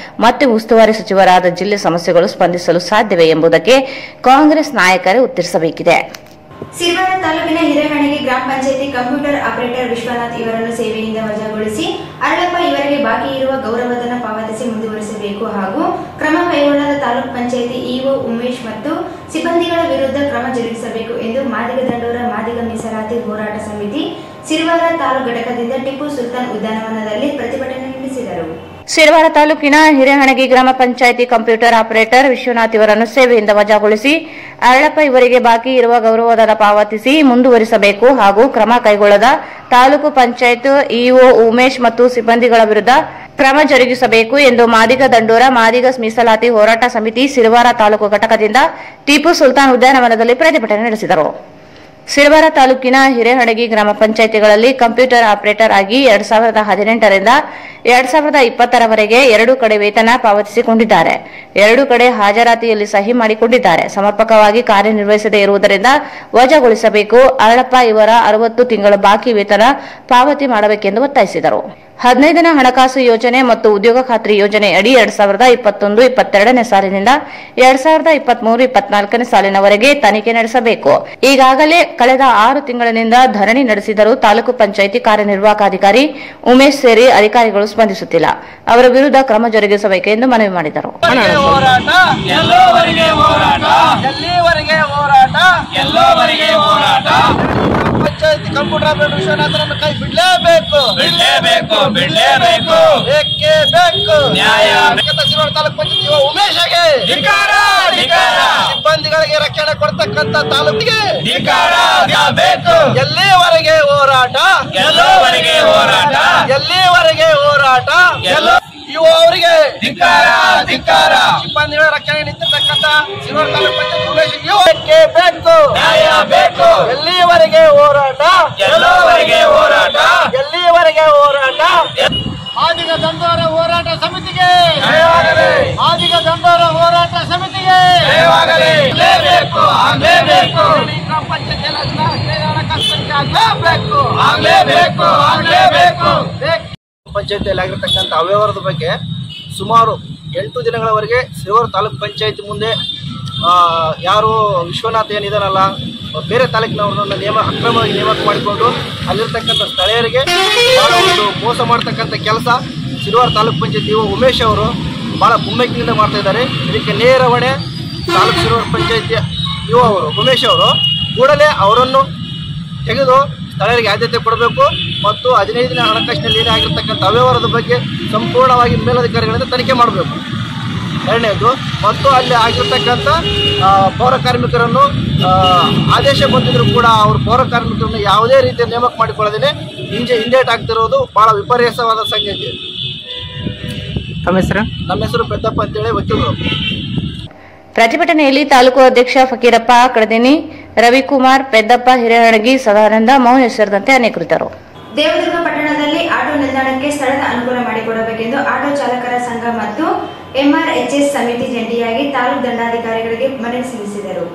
[SPEAKER 2] ಮತ್ತೆ ಉಸ್ತುವಾರಿ ಸಚಿವರಾದ ಜಿಲ್ಲೆ ಸಮಸ್ಯೆಗಳು ಸ್ಪಂದಿಸಲು ಸಾಧ್ಯವೇ ಎಂಬುದಕ್ಕೆ ಕಾಂಗ್ರೆಸ್ ನಾಯಕರೇ ಉತ್ತರಿಸಬೇಕಿದೆ.
[SPEAKER 1] ಸಿರವಾರ ತಾಲೂಕಿನ ಹಿರೇಹಣಗಿ ಗ್ರಾಮ ಪಂಚಾಯಿತಿ ಕಂಪ್ಯೂಟರ್ ಆಪರೇಟರ್ ವಿಶ್ವನಾಥ್ ಇವರನ್ನು ಸೇವೆಯಿಂದ ವಜಾಗೊಳಿಸಿ ಅರಳಪ್ಪ ಇವರಿಗೆ ಬಾಕಿ ಇರುವ ಗೌರವಧನ ಪಾವತಿಸಿ ಮುಂದುವರಿಸಬೇಕು ಹಾಗೂ ಕ್ರಮ ಕೈಗೊಳ್ಳದ ತಾಲೂಕು ಪಂಚಾಯಿತಿ ಇಒ ಉಮೇಶ್ ಮತ್ತು ಸಿಬ್ಬಂದಿಗಳ ವಿರುದ್ಧ ಕ್ರಮ ಜರುಗಿಸಬೇಕು ಎಂದು ಮಾದಿಗ ದಂಡೋರ ಮಾದಿಗ ಮೀಸಲಾತಿ ಹೋರಾಟ ಸಮಿತಿ ಸಿರವಾರ ತಾಲೂಕು ಘಟಕದಿಂದ ಟಿಪ್ಪು ಸುಲ್ತಾನ್ ಉದ್ಯಾನವನದಲ್ಲಿ ಪ್ರತಿಭಟನೆ ನಡೆಸಿದರು.
[SPEAKER 2] ಸಿರವಾರ ತಾಲೂಕಿನ ಹಿರೇಹಣಗಿ ಗ್ರಾಮ ಪಂಚಾಯಿತಿ ಕಂಪ್ಯೂಟರ್ ಆಪರೇಟರ್ ವಿಶ್ವನಾಥ್ ಇವರನ್ನು ಸೇವೆಯಿಂದ ವಜಾಗೊಳಿಸಿ ಅರಳಪ್ಪ ಇವರಿಗೆ ಬಾಕಿ ಇರುವ ಗೌರವಧನ ಪಾವತಿಸಿ ಮುಂದುವರಿಸಬೇಕು ಹಾಗೂ ಕ್ರಮ ಕೈಗೊಳ್ಳದ ತಾಲೂಕು ಪಂಚಾಯತ್ ಇಒ ಉಮೇಶ್ ಮತ್ತು ಸಿಬ್ಬಂದಿಗಳ ವಿರುದ್ಧ ಕ್ರಮ ಜರುಗಿಸಬೇಕು ಎಂದು ಮಾದಿಗ ದಂಡೋರ ಮಾದಿಗ ಮೀಸಲಾತಿ ಹೋರಾಟ ಸಮಿತಿ ಸಿರವಾರ ತಾಲೂಕು ಘಟಕದಿಂದ ಟಿಪ್ಪು ಸುಲ್ತಾನ್ ಉದ್ಯಾನವನದಲ್ಲಿ ಪ್ರತಿಭಟನೆ ನಡೆಸಿದರು. ಸಿರವಾರ ತಾಲೂಕಿನ ಹಿರೇಹಣಗಿ ಗ್ರಾಮ ಪಂಚಾಯಿತಿಗಳಲ್ಲಿ ಕಂಪ್ಯೂಟರ್ ಆಪರೇಟರ್ ಆಗಿ 2018ರಿಂದ 2020ರವರೆಗೆ 2 ಕಡೆ ವೇತನ ಪಾವತಿಸಿಕೊಂಡಿದ್ದಾರೆ. 2 ಕಡೆ ಹಾಜರಾತಿಯಲ್ಲಿ ಸಹಿ ಮಾಡಿಕೊಂಡಿದ್ದಾರೆ. ಸಮರ್ಪಕವಾಗಿ ಕಾರ್ಯನಿರ್ವಹಿಸದೇ ಇರುವುದರಿಂದ ವಜಾಗೊಳಿಸಬೇಕು. ಅರಳಪ್ಪ ಇವರ 60 ತಿಂಗಳ ಬಾಕಿ ವೇತನ ಪಾವತಿ ಮಾಡಬೇಕೆಂದು ಒತ್ತಾಯಿಸಿದರು. 15ನೇ ಹಣಕಾಸು ಯೋಜನೆ ಮತ್ತು ಉದ್ಯೋಗ ಖಾತ್ರಿ ಯೋಜನೆ ಅಡಿ 2021-22ನೇ ಸಾಲಿನಿಂದ 2023-24ನೇ ಸಾಲಿನವರೆಗೆ ತನಿಖೆ ನಡೆಸಬೇಕು. ಈಗಾಗಲೇ ಕಳೆದ 6 ತಿಂಗಳಿನಿಂದ ಧರಣಿ ನಡೆಸಿದರೂ ತಾಲೂಕು ಪಂಚಾಯಿತಿ ಕಾರ್ಯನಿರ್ವಾಹಕ ಅಧಿಕಾರಿ ಉಮೇಶ್ ಸೇರಿ ಅಧಿಕಾರಿಗಳು ಸ್ಪಂದಿಸುತ್ತಿಲ್ಲ. ಅವರ ವಿರುದ್ಧ ಕ್ರಮ ಜರುಗಿಸಬೇಕೆಂದು ಮನವಿ ಮಾಡಿದರು.
[SPEAKER 9] ಪಂಚಾಯತಿ ಕಂಪ್ಯೂಟರ್ ಆಪರೇಟರ್ ವಿಶ್ವನಾಥರನ್ನು ಕೈ ಬಿಡಲೇಬೇಕು, ಬೇಕೇ ಬೇಕು ನ್ಯಾಯ. ಸಿರವಾರ ತಾಲೂಕು ಪಂಚಾಯತಿ ಉಮೇಶ್ಗೆ ಸಿಬ್ಬಂದಿಗಳಿಗೆ ರಕ್ಷಣೆ ಕೊಡ್ತಕ್ಕಂತ ತಾಲೂಕಿಗೆ ಎಲ್ಲಿವರೆಗೆ ಹೋರಾಟ, ಎಲ್ಲಿವರೆಗೆ ಹೋರಾಟ, ಇವು ಅವರಿಗೆ ಸಿಬ್ಬಂದಿಗಳ ರಕ್ಷಣೆ ನಿಂತಿರ್ತಕ್ಕಂಥ ಸಿರವಾರ ತಾಲೂಕು ಪಂಚಾಯತ್ ಉಮೇಶ್ಗೆ ಬೇಕು ನ್ಯಾಯ ಬೇಕು. ಎಲ್ಲಿವರೆಗೆ ಹೋರಾಟ, ಎಲ್ಲಿವರೆಗೆ ಹೋರಾಟ. ಮಾದಿಗ ದಂಡೋರ ಹೋರಾಟ ಸಮಿತಿಗೆ, ಮಾದಿಗ ದಂಡೋರ ಹೋರಾಟ ಸಮಿತಿಗೆ ಪಂಚಾಯತಿಯಲ್ಲಿ ಆಗಿರ್ತಕ್ಕಂಥ ಅವ್ಯವಹಾರದ ಬಗ್ಗೆ ಸುಮಾರು 8 ದಿನಗಳವರೆಗೆ ಸಿರವಾರ ತಾಲೂಕು ಪಂಚಾಯತಿ ಮುಂದೆ ಯಾರು ವಿಶ್ವನಾಥ್ ಏನಿದಾನಲ್ಲ ಬೇರೆ ತಾಲೂಕಿನವ್ರನ್ನ ಅಕ್ರಮವಾಗಿ ನೇಮಕ ಮಾಡಿಕೊಂಡು ಅಲ್ಲಿರ್ತಕ್ಕಂಥ ಸ್ಥಳೀಯರಿಗೆ ಒಂದು ಮೋಸ ಮಾಡ್ತಕ್ಕಂಥ ಕೆಲಸ ಸಿರವಾರ ತಾಲೂಕು ಪಂಚಾಯತಿ ಉಮೇಶ್ ಅವರು ಭಾಳ ಕುಮ್ಮಕ್ಕಿನಿಂದ ಮಾಡ್ತಾ ಇದ್ದಾರೆ. ಇದಕ್ಕೆ ನೇರ ಹೊಣೆ ತಾಲೂಕು ಸಿರವಾರ ಪಂಚಾಯತಿಯ
[SPEAKER 14] ಉಮೇಶ್ ಅವರು ಕೂಡಲೇ ಅವರನ್ನು ತೆಗೆದು ಸ್ಥಳಗಳಿಗೆ ಆದ್ಯತೆ ಕೊಡಬೇಕು ಮತ್ತು 15ನೇ ಹಣಕಾಸಿನಲ್ಲಿ ಏನಾಗಿರ್ತಕ್ಕಂಥ ಅವ್ಯವಹಾರದ ಬಗ್ಗೆ ಸಂಪೂರ್ಣವಾಗಿ ಮೇಲಧಿಕಾರಿಗಳಿಂದ ತನಿಖೆ ಮಾಡಬೇಕು. ಎರಡನೇದು, ಮತ್ತು ಅಲ್ಲಿ ಆಗಿರ್ತಕ್ಕಂಥ ಪೌರ ಕಾರ್ಮಿಕರನ್ನು ಆದೇಶ ಬಂದಿದ್ರು ಕೂಡ ಅವರು ಪೌರ ಕಾರ್ಮಿಕರನ್ನು ಯಾವುದೇ ರೀತಿಯ ನೇಮಕ ಮಾಡಿಕೊಳ್ಳದೇ ಇಂಡೇಟ್ ಆಗ್ತಿರೋದು ಬಹಳ ವಿಪರ್ಯಾಸವಾದ ಸಂಗತಿ. ನಮ್ಮ ಹೆಸರು ಪೆದ್ದಪ್ಪ ಅಂತೇಳಿ ವಕೀಲರು.
[SPEAKER 2] ಪ್ರತಿಭಟನೆಯಲ್ಲಿ ತಾಲೂಕು ಅಧ್ಯಕ್ಷ ಫಕೀರಪ್ಪ ಕಡದಿನಿ, ರವಿಕುಮಾರ್, ಪೆದ್ದಪ್ಪ ಹಿರೇಹಣಗಿ, ಸದಾನಂದ, ಮೌನ ಸೇರಿದಂತೆ ಅನೇಕರಿದ್ದರು.
[SPEAKER 1] ದೇವದುರ್ಗ ಪಟ್ಟಣದಲ್ಲಿ ಆಟೋ ನಿಲ್ದಾಣಕ್ಕೆ ಸ್ಥಳದ ಅನುಕೂಲ ಮಾಡಿಕೊಡಬೇಕೆಂದು ಆಟೋ ಚಾಲಕರ ಸಂಘ ಮತ್ತು ಎಂಆರ್ಎಚ್ಎಸ್ ಸಮಿತಿ ಜಂಟಿಯಾಗಿ ತಾಲೂಕು ದಂಡಾಧಿಕಾರಿಗಳಿಗೆ ಮನವಿ ಸಲ್ಲಿಸಿದರು.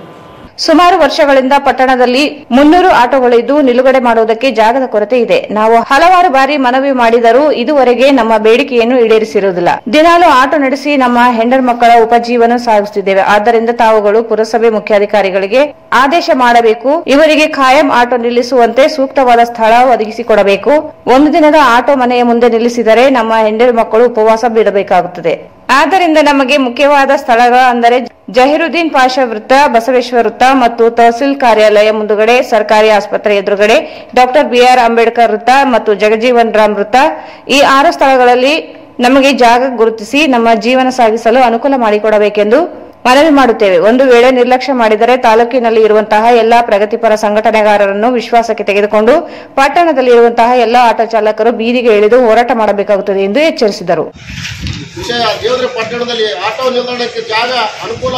[SPEAKER 2] ಸುಮಾರು ವರ್ಷಗಳಿಂದ ಪಟ್ಟಣದಲ್ಲಿ 300 ಆಟೋಗಳಿದ್ದು ನಿಲುಗಡೆ ಮಾಡುವುದಕ್ಕೆ ಜಾಗದ ಕೊರತೆ ಇದೆ. ನಾವು ಹಲವಾರು ಬಾರಿ ಮನವಿ ಮಾಡಿದರೂ ಇದುವರೆಗೆ ನಮ್ಮ ಬೇಡಿಕೆಯನ್ನು ಈಡೇರಿಸಿರುವುದಿಲ್ಲ. ದಿನಾಲೂ ಆಟೋ ನಡೆಸಿ ನಮ್ಮ ಹೆಂಡರ್ ಮಕ್ಕಳ ಉಪಜೀವನ ಸಾಗಿಸುತ್ತಿದ್ದೇವೆ. ಆದ್ದರಿಂದ ತಾವುಗಳು ಪುರಸಭೆ ಮುಖ್ಯಾಧಿಕಾರಿಗಳಿಗೆ ಆದೇಶ ಮಾಡಬೇಕು. ಇವರಿಗೆ ಖಾಯಂ ಆಟೋ ನಿಲ್ಲಿಸುವಂತೆ ಸೂಕ್ತವಾದ ಸ್ಥಳ ಒದಗಿಸಿಕೊಡಬೇಕು. ಒಂದು ದಿನದ ಆಟೋ ಮನೆಯ ಮುಂದೆ ನಿಲ್ಲಿಸಿದರೆ ನಮ್ಮ ಹೆಂಡರ್ ಮಕ್ಕಳು ಉಪವಾಸ ಬಿಡಬೇಕಾಗುತ್ತದೆ. ಆದ್ದರಿಂದ ನಮಗೆ ಮುಖ್ಯವಾದ ಸ್ಥಳಗಳ ಅಂದರೆ ಜಹೀರುದ್ದೀನ್ ಪಾಷಾ ವೃತ್ತ, ಬಸವೇಶ್ವರ ವೃತ್ತ ಮತ್ತು ತಹಸೀಲ್ ಕಾರ್ಯಾಲಯ ಮುಂದುಗಡೆ, ಸರ್ಕಾರಿ ಆಸ್ಪತ್ರೆ ಎದುರುಗಡೆ, ಡಾಕ್ಟರ್ BR ಅಂಬೇಡ್ಕರ್ ವೃತ್ತ ಮತ್ತು ಜಗಜೀವನ್ ರಾಮ್ ವೃತ್ತ. ಈ 6 ಸ್ಥಳಗಳಲ್ಲಿ ನಮಗೆ ಜಾಗ ಗುರುತಿಸಿ ನಮ್ಮ ಜೀವನ ಸಾಗಿಸಲು ಅನುಕೂಲ ಮಾಡಿಕೊಡಬೇಕೆಂದು ಮನವಿ ಮಾಡುತ್ತೇವೆ. ಒಂದು ವೇಳೆ ನಿರ್ಲಕ್ಷ್ಯ ಮಾಡಿದರೆ ತಾಲೂಕಿನಲ್ಲಿ ಇರುವಂತಹ ಎಲ್ಲಾ ಪ್ರಗತಿಪರ ಸಂಘಟನೆಗಾರರನ್ನು ವಿಶ್ವಾಸಕ್ಕೆ ತೆಗೆದುಕೊಂಡು ಪಟ್ಟಣದಲ್ಲಿ ಇರುವಂತಹ ಎಲ್ಲಾ ಆಟೋ ಚಾಲಕರು ಬೀದಿಗೆ ಇಳಿದು ಹೋರಾಟ ಮಾಡಬೇಕಾಗುತ್ತದೆ ಎಂದು ಎಚ್ಚರಿಸಿದರು.
[SPEAKER 15] ವಿಷಯ ದೇವದುರ್ಗ ಪಟ್ಟಣದಲ್ಲಿ ಆಟೋ ನಿಲ್ದಾಣಕ್ಕೆ ಜಾಗ ಅನುಕೂಲ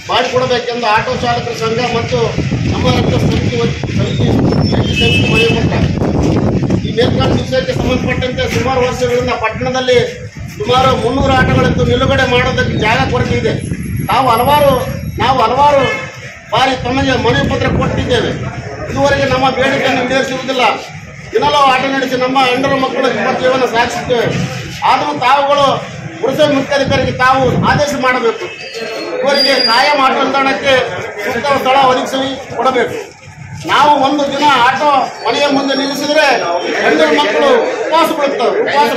[SPEAKER 15] ಮಾಡಿಕೊಡಬೇಕೆಂದು ಆಟೋ ಚಾಲಕರ ಸಂಘ ಮತ್ತು ನಮ್ಮ ಸಮಿತಿ ಮನವಿ ಮಾಡ್ತಾರೆ. ಈ ಮೇಲ್ಕಾಂಡ ವಿಷಯಕ್ಕೆ ಸಂಬಂಧಪಟ್ಟಂತೆ ಸುಮಾರು ವರ್ಷಗಳಿಂದ ಪಟ್ಟಣದಲ್ಲಿ ಸುಮಾರು 300 ಆಟೋಗಳಿದ್ದು ನಿಲುಗಡೆ ಮಾಡೋದಕ್ಕೆ ಜಾಗ ಕೊರತೆ ಇದೆ. ನಾವು ಹಲವಾರು ಬಾರಿ ತಮಗೆ ಮನವಿ ಪತ್ರ ಕೊಟ್ಟಿದ್ದೇವೆ. ಇದುವರೆಗೆ ನಮ್ಮ ಬೇಡಿಕೆಯನ್ನು ಈಡೇರಿಸುವುದಿಲ್ಲ. ದಿನಲೂ ಆಟೋ ನಡೆಸಿ ನಮ್ಮ ಹೆಂಡರು ಮಕ್ಕಳು ಜೀವನ ಸಾಗಿಸುತ್ತೇವೆ. ಆದರೂ ತಾವುಗಳು ಪುರಸಭೆ ಮುಖ್ಯಾಧಿಕಾರಿಗೆ ತಾವು ಆದೇಶ ಮಾಡಬೇಕು. ಇವರಿಗೆ ಕಾಯಂ ಆಟೋ ನಿಲ್ದಾಣಕ್ಕೆ ಸೂಕ್ತ ಸ್ಥಳ ಒದಗಿಸಿ ಕೊಡಬೇಕು. ನಾವು ಒಂದು ದಿನ ಆಟೋ ಮನೆಯ ಮುಂದೆ ನಿಲ್ಲಿಸಿದರೆ ಹೆಣ್ಣು ಮಕ್ಕಳು ಉಪವಾಸ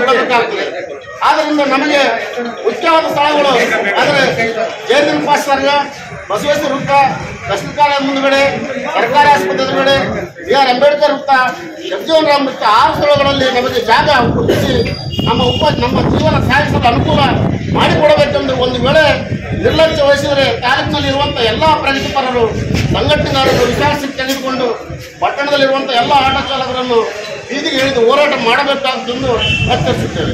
[SPEAKER 15] ಬಿಡಬೇಕಾಗ್ತದೆ. ಆದ್ದರಿಂದ ನಮಗೆ ಮುಖ್ಯವಾದ ಸ್ಥಳಗಳು ಅಂದರೆ ಜಯದೇವ್ ಪಾಸ್ವರ್ಗ, ಬಸವೇಶ್ವರ ವೃತ್ತ, ತಹಸೀಲ್ ಕಾರ್ಯಾಲಯ ಮುಂದುಗಡೆ, ಸರ್ಕಾರಿ ಆಸ್ಪತ್ರೆ ಎದುರುಗಡೆ, BR ಅಂಬೇಡ್ಕರ್ ವೃತ್ತ, ಜಗಜೀವನ್ ರಾಮ್ ವೃತ್ತ 6 ಸ್ಥಳಗಳಲ್ಲಿ ನಮಗೆ ಜಾಗ ಗುರುತಿಸಿ ನಮ್ಮ ಜೀವನ ಸಾಗಿಸಲು ಅನುಕೂಲ ಮಾಡಿಕೊಡಬೇಕೆಂದು ಒಂದು ವೇಳೆ ನಿರ್ಲಕ್ಷ್ಯ ವಹಿಸಿದರೆ ತಾಲೂಕಿನಲ್ಲಿ ಇರುವಂಥ ಎಲ್ಲ ಪ್ರಗತಿಪರರು ಸಂಘಟನೆಗಾರರು ವಿಚಾರಿಸಿ ತೆಗೆದುಕೊಂಡು ಪಟ್ಟಣದಲ್ಲಿರುವಂಥ ಎಲ್ಲ ಆಟೋ ಚಾಲಕರನ್ನು ಬೀದಿಗೆ ಇಳಿದು ಹೋರಾಟ ಮಾಡಬೇಕಾಗುತ್ತೆಂದು ಎಚ್ಚರಿಸುತ್ತೇವೆ.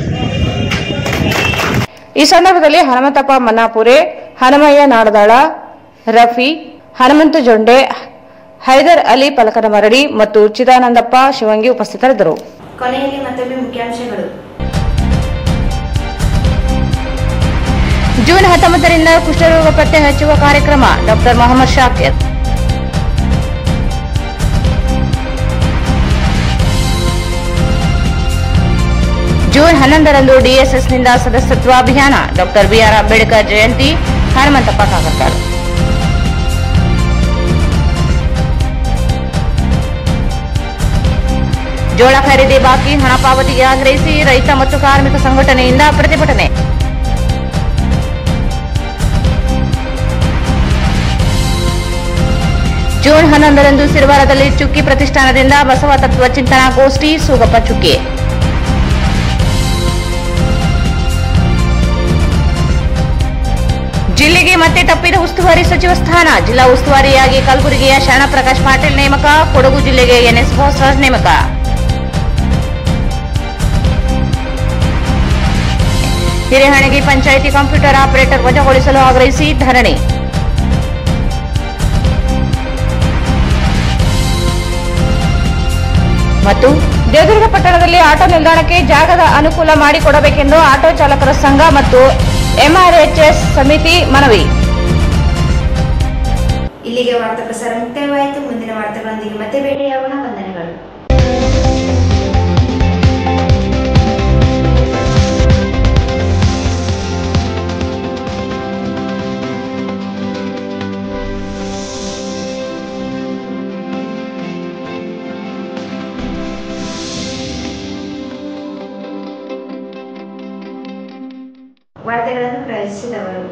[SPEAKER 2] ಈ ಸಂದರ್ಭದಲ್ಲಿ ಹನುಮಂತಪ್ಪ ಮನ್ನಾಪುರೆ, ಹನುಮಯ್ಯ ನಾಡದಾಳ, ರಫಿ, ಹನುಮಂತ ಜೊಂಡೆ, ಹೈದರ್ ಅಲಿ ಪಲಕನಮರಡಿ ಮತ್ತು ಚಿದಾನಂದಪ್ಪ ಶಿವಂಗಿ ಉಪಸ್ಥಿತರಿದ್ದರು.
[SPEAKER 1] ಕೊನೆಯಲ್ಲಿ ಮತ್ತೊಮ್ಮೆ ಮುಖ್ಯಾಂಶಗಳು.
[SPEAKER 2] ಜೂನ್ 19ರಿಂದ ಕುಷ್ಠರೋಗ ಪತ್ತೆ ಹಚ್ಚುವ ಕಾರ್ಯಕ್ರಮ. ಡಾಕ್ಟರ್ ಮೊಹಮ್ಮದ್ ಶಾಕಿರ್. ಜೂನ್ 11ರಂದು DSSನಿಂದ ಸದಸ್ಯತ್ವ ಅಭಿಯಾನ. Doctor BR Ambedkar Jayanti. ಹನುಮಂತಪ್ಪ ಕಾಕರ್ಕಾರ್. ಜೋಳ ಖರೀದಿ ಬಾಕಿ ಹಣ ಪಾವತಿಗೆ ಆಗ್ರಹಿಸಿ ರೈತ ಮತ್ತು ಕಾರ್ಮಿಕ ಸಂಘಟನೆಯಿಂದ ಪ್ರತಿಭಟನೆ. ಜೂನ್ 11ರಂದು ಸಿರವಾರದಲ್ಲಿ ಚುಕ್ಕಿ ಪ್ರತಿಷ್ಠಾನದಿಂದ ಬಸವ ತತ್ವ ಚಿಂತನಾ ಗೋಷ್ಠಿ. ಸೂಗಪ್ಪ ಚುಕ್ಕಿ. ಜಿಲ್ಲೆಗೆ ಮತ್ತೆ ತಪ್ಪಿದ ಉಸ್ತುವಾರಿ ಸಚಿವ ಸ್ಥಾನ. ಜಿಲ್ಲಾ ಉಸ್ತುವಾರಿಯಾಗಿ ಕಲಬುರಗಿಯ ಶರಣಪ್ರಕಾಶ್ ಪಾಟೀಲ್ ನೇಮಕ. ಕೊಡಗು ಜಿಲ್ಲೆಗೆ NS ಭಾಸ್ರಾಜ್ ನೇಮಕ. ಹಿರೇಹಣಗಿ ಪಂಚಾಯಿತಿ ಕಂಪ್ಯೂಟರ್ ಆಪರೇಟರ್ ವಜಾಗೊಳಿಸಲು ಆಗ್ರಹಿಸಿ ಧರಣಿ. ಮತ್ತು ದೇವದುರ್ಗ ಪಟ್ಟಣದಲ್ಲಿ ಆಟೋ ನಿಲ್ದಾಣಕ್ಕೆ ಜಾಗದ ಅನುಕೂಲ ಮಾಡಿಕೊಡಬೇಕೆಂದು ಆಟೋ ಚಾಲಕರ ಸಂಘ ಮತ್ತು MRHS ಸಮಿತಿ ಮನವಿ.
[SPEAKER 1] ಇಲ್ಲಿಗೆ ವಾರ್ತಾ ಪ್ರಸಾರ ಮುಕ್ತಾಯವಾಯಿತು. ಮುಂದಿನ ವಾರ್ತೆಗಳೊಂದಿಗೆ ಮತ್ತೆ ಭೇಟಿಯಾಗೋಣ. ವಂದನೆಗಳು. ವಾರ್ತೆಗಳನ್ನು ಪ್ರವೇಶಿಸಿದವರು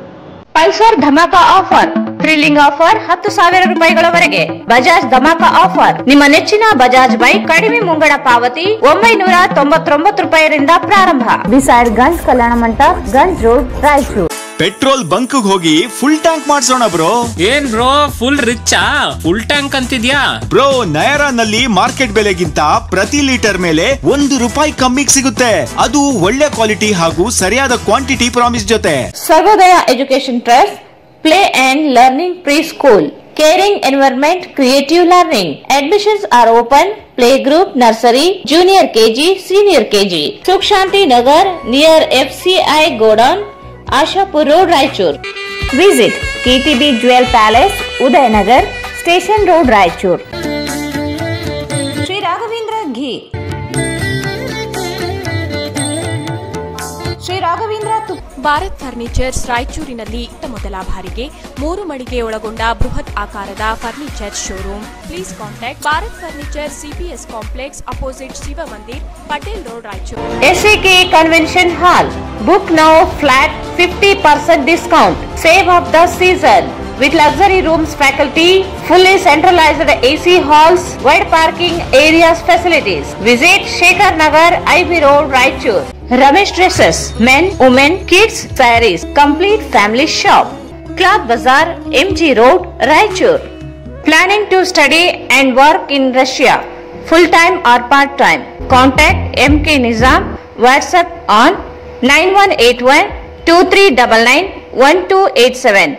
[SPEAKER 2] Pulsar Dhamaka offer, thrilling offer 10,000 ರೂಪಾಯಿಗಳವರೆಗೆ. ಬಜಾಜ್ ಧಮಾಕಾ ಆಫರ್, ನಿಮ್ಮ ನೆಚ್ಚಿನ ಬಜಾಜ್ ಬೈಕ್ ಕಡಿಮೆ ಮುಂಗಡ ಪಾವತಿ 999 ರೂಪಾಯಿರಿಂದ ಪ್ರಾರಂಭ.
[SPEAKER 3] Beside Ganj Kalyana Mantapa, Ganj road, Raichur.
[SPEAKER 4] Petrol bunk ಹೋಗಿ ಫುಲ್ ಟ್ಯಾಂಕ್ ಮಾಡ್ಸೋಣ ಬ್ರೋ.
[SPEAKER 5] ಏನ್ ಬ್ರೋ ಫುಲ್ ರಿಚ್ಚಾ? ಫುಲ್ ಟ್ಯಾಂಕ್ ಅಂತಿದ್ಯಾ?
[SPEAKER 4] ಬ್ರೋ ನಯರಾನಲ್ಲಿ ಮಾರ್ಕೆಟ್ ಬೆಲೆಗಿಂತ ಪ್ರತಿ ಲೀಟರ್ ಮೇಲೆ ₹1 ಕಮ್ಮಿಗೆ ಸಿಗುತ್ತೆ. ಅದು ಒಳ್ಳೆ ಕ್ವಾಲಿಟಿ ಹಾಗೂ ಸರಿಯಾದ ಕ್ವಾಂಟಿಟಿ ಪ್ರಾಮಿಸ್ ಜೊತೆ.
[SPEAKER 2] Sarvodaya education trust, play and learning pre school, caring environment, creative learning. Admissions are open. Playgroup, nursery, junior KG, senior KG. Sukh Shanti Nagar near FCI Godown, Ashapur Road, Raichur.
[SPEAKER 3] Visit KTB Jewel Palace, Udayanagar, Station Road, Raichur. Sri Raghavendra Ghee. Shri Raghavendra
[SPEAKER 6] Bharat furnitures ರಾಯಚೂರಿನಲ್ಲಿ ಮೊದಲ ಬಾರಿಗೆ 3 ಮಳಿಗೆ ಒಳಗೊಂಡ ಬೃಹತ್ ಆಕಾರದ furniture showroom. Please contact Bharat furniture CPS complex opposite Shiva Mandir, Patel road, Raichur.
[SPEAKER 2] SAK convention hall. Book now flat 50% discount. Save of the season. With luxury rooms, faculty, fully centralized AC halls, wide parking areas, facilities. Visit Shekhar Nagar, IB Road, Raichur. Ramesh Dresses, men, women, kids, sarees, complete family shop. Cloth Bazaar, MG Road, Raichur. Planning to study and work in Russia, full-time or part-time? Contact MK Nizam, WhatsApp on 9181 2399 1287.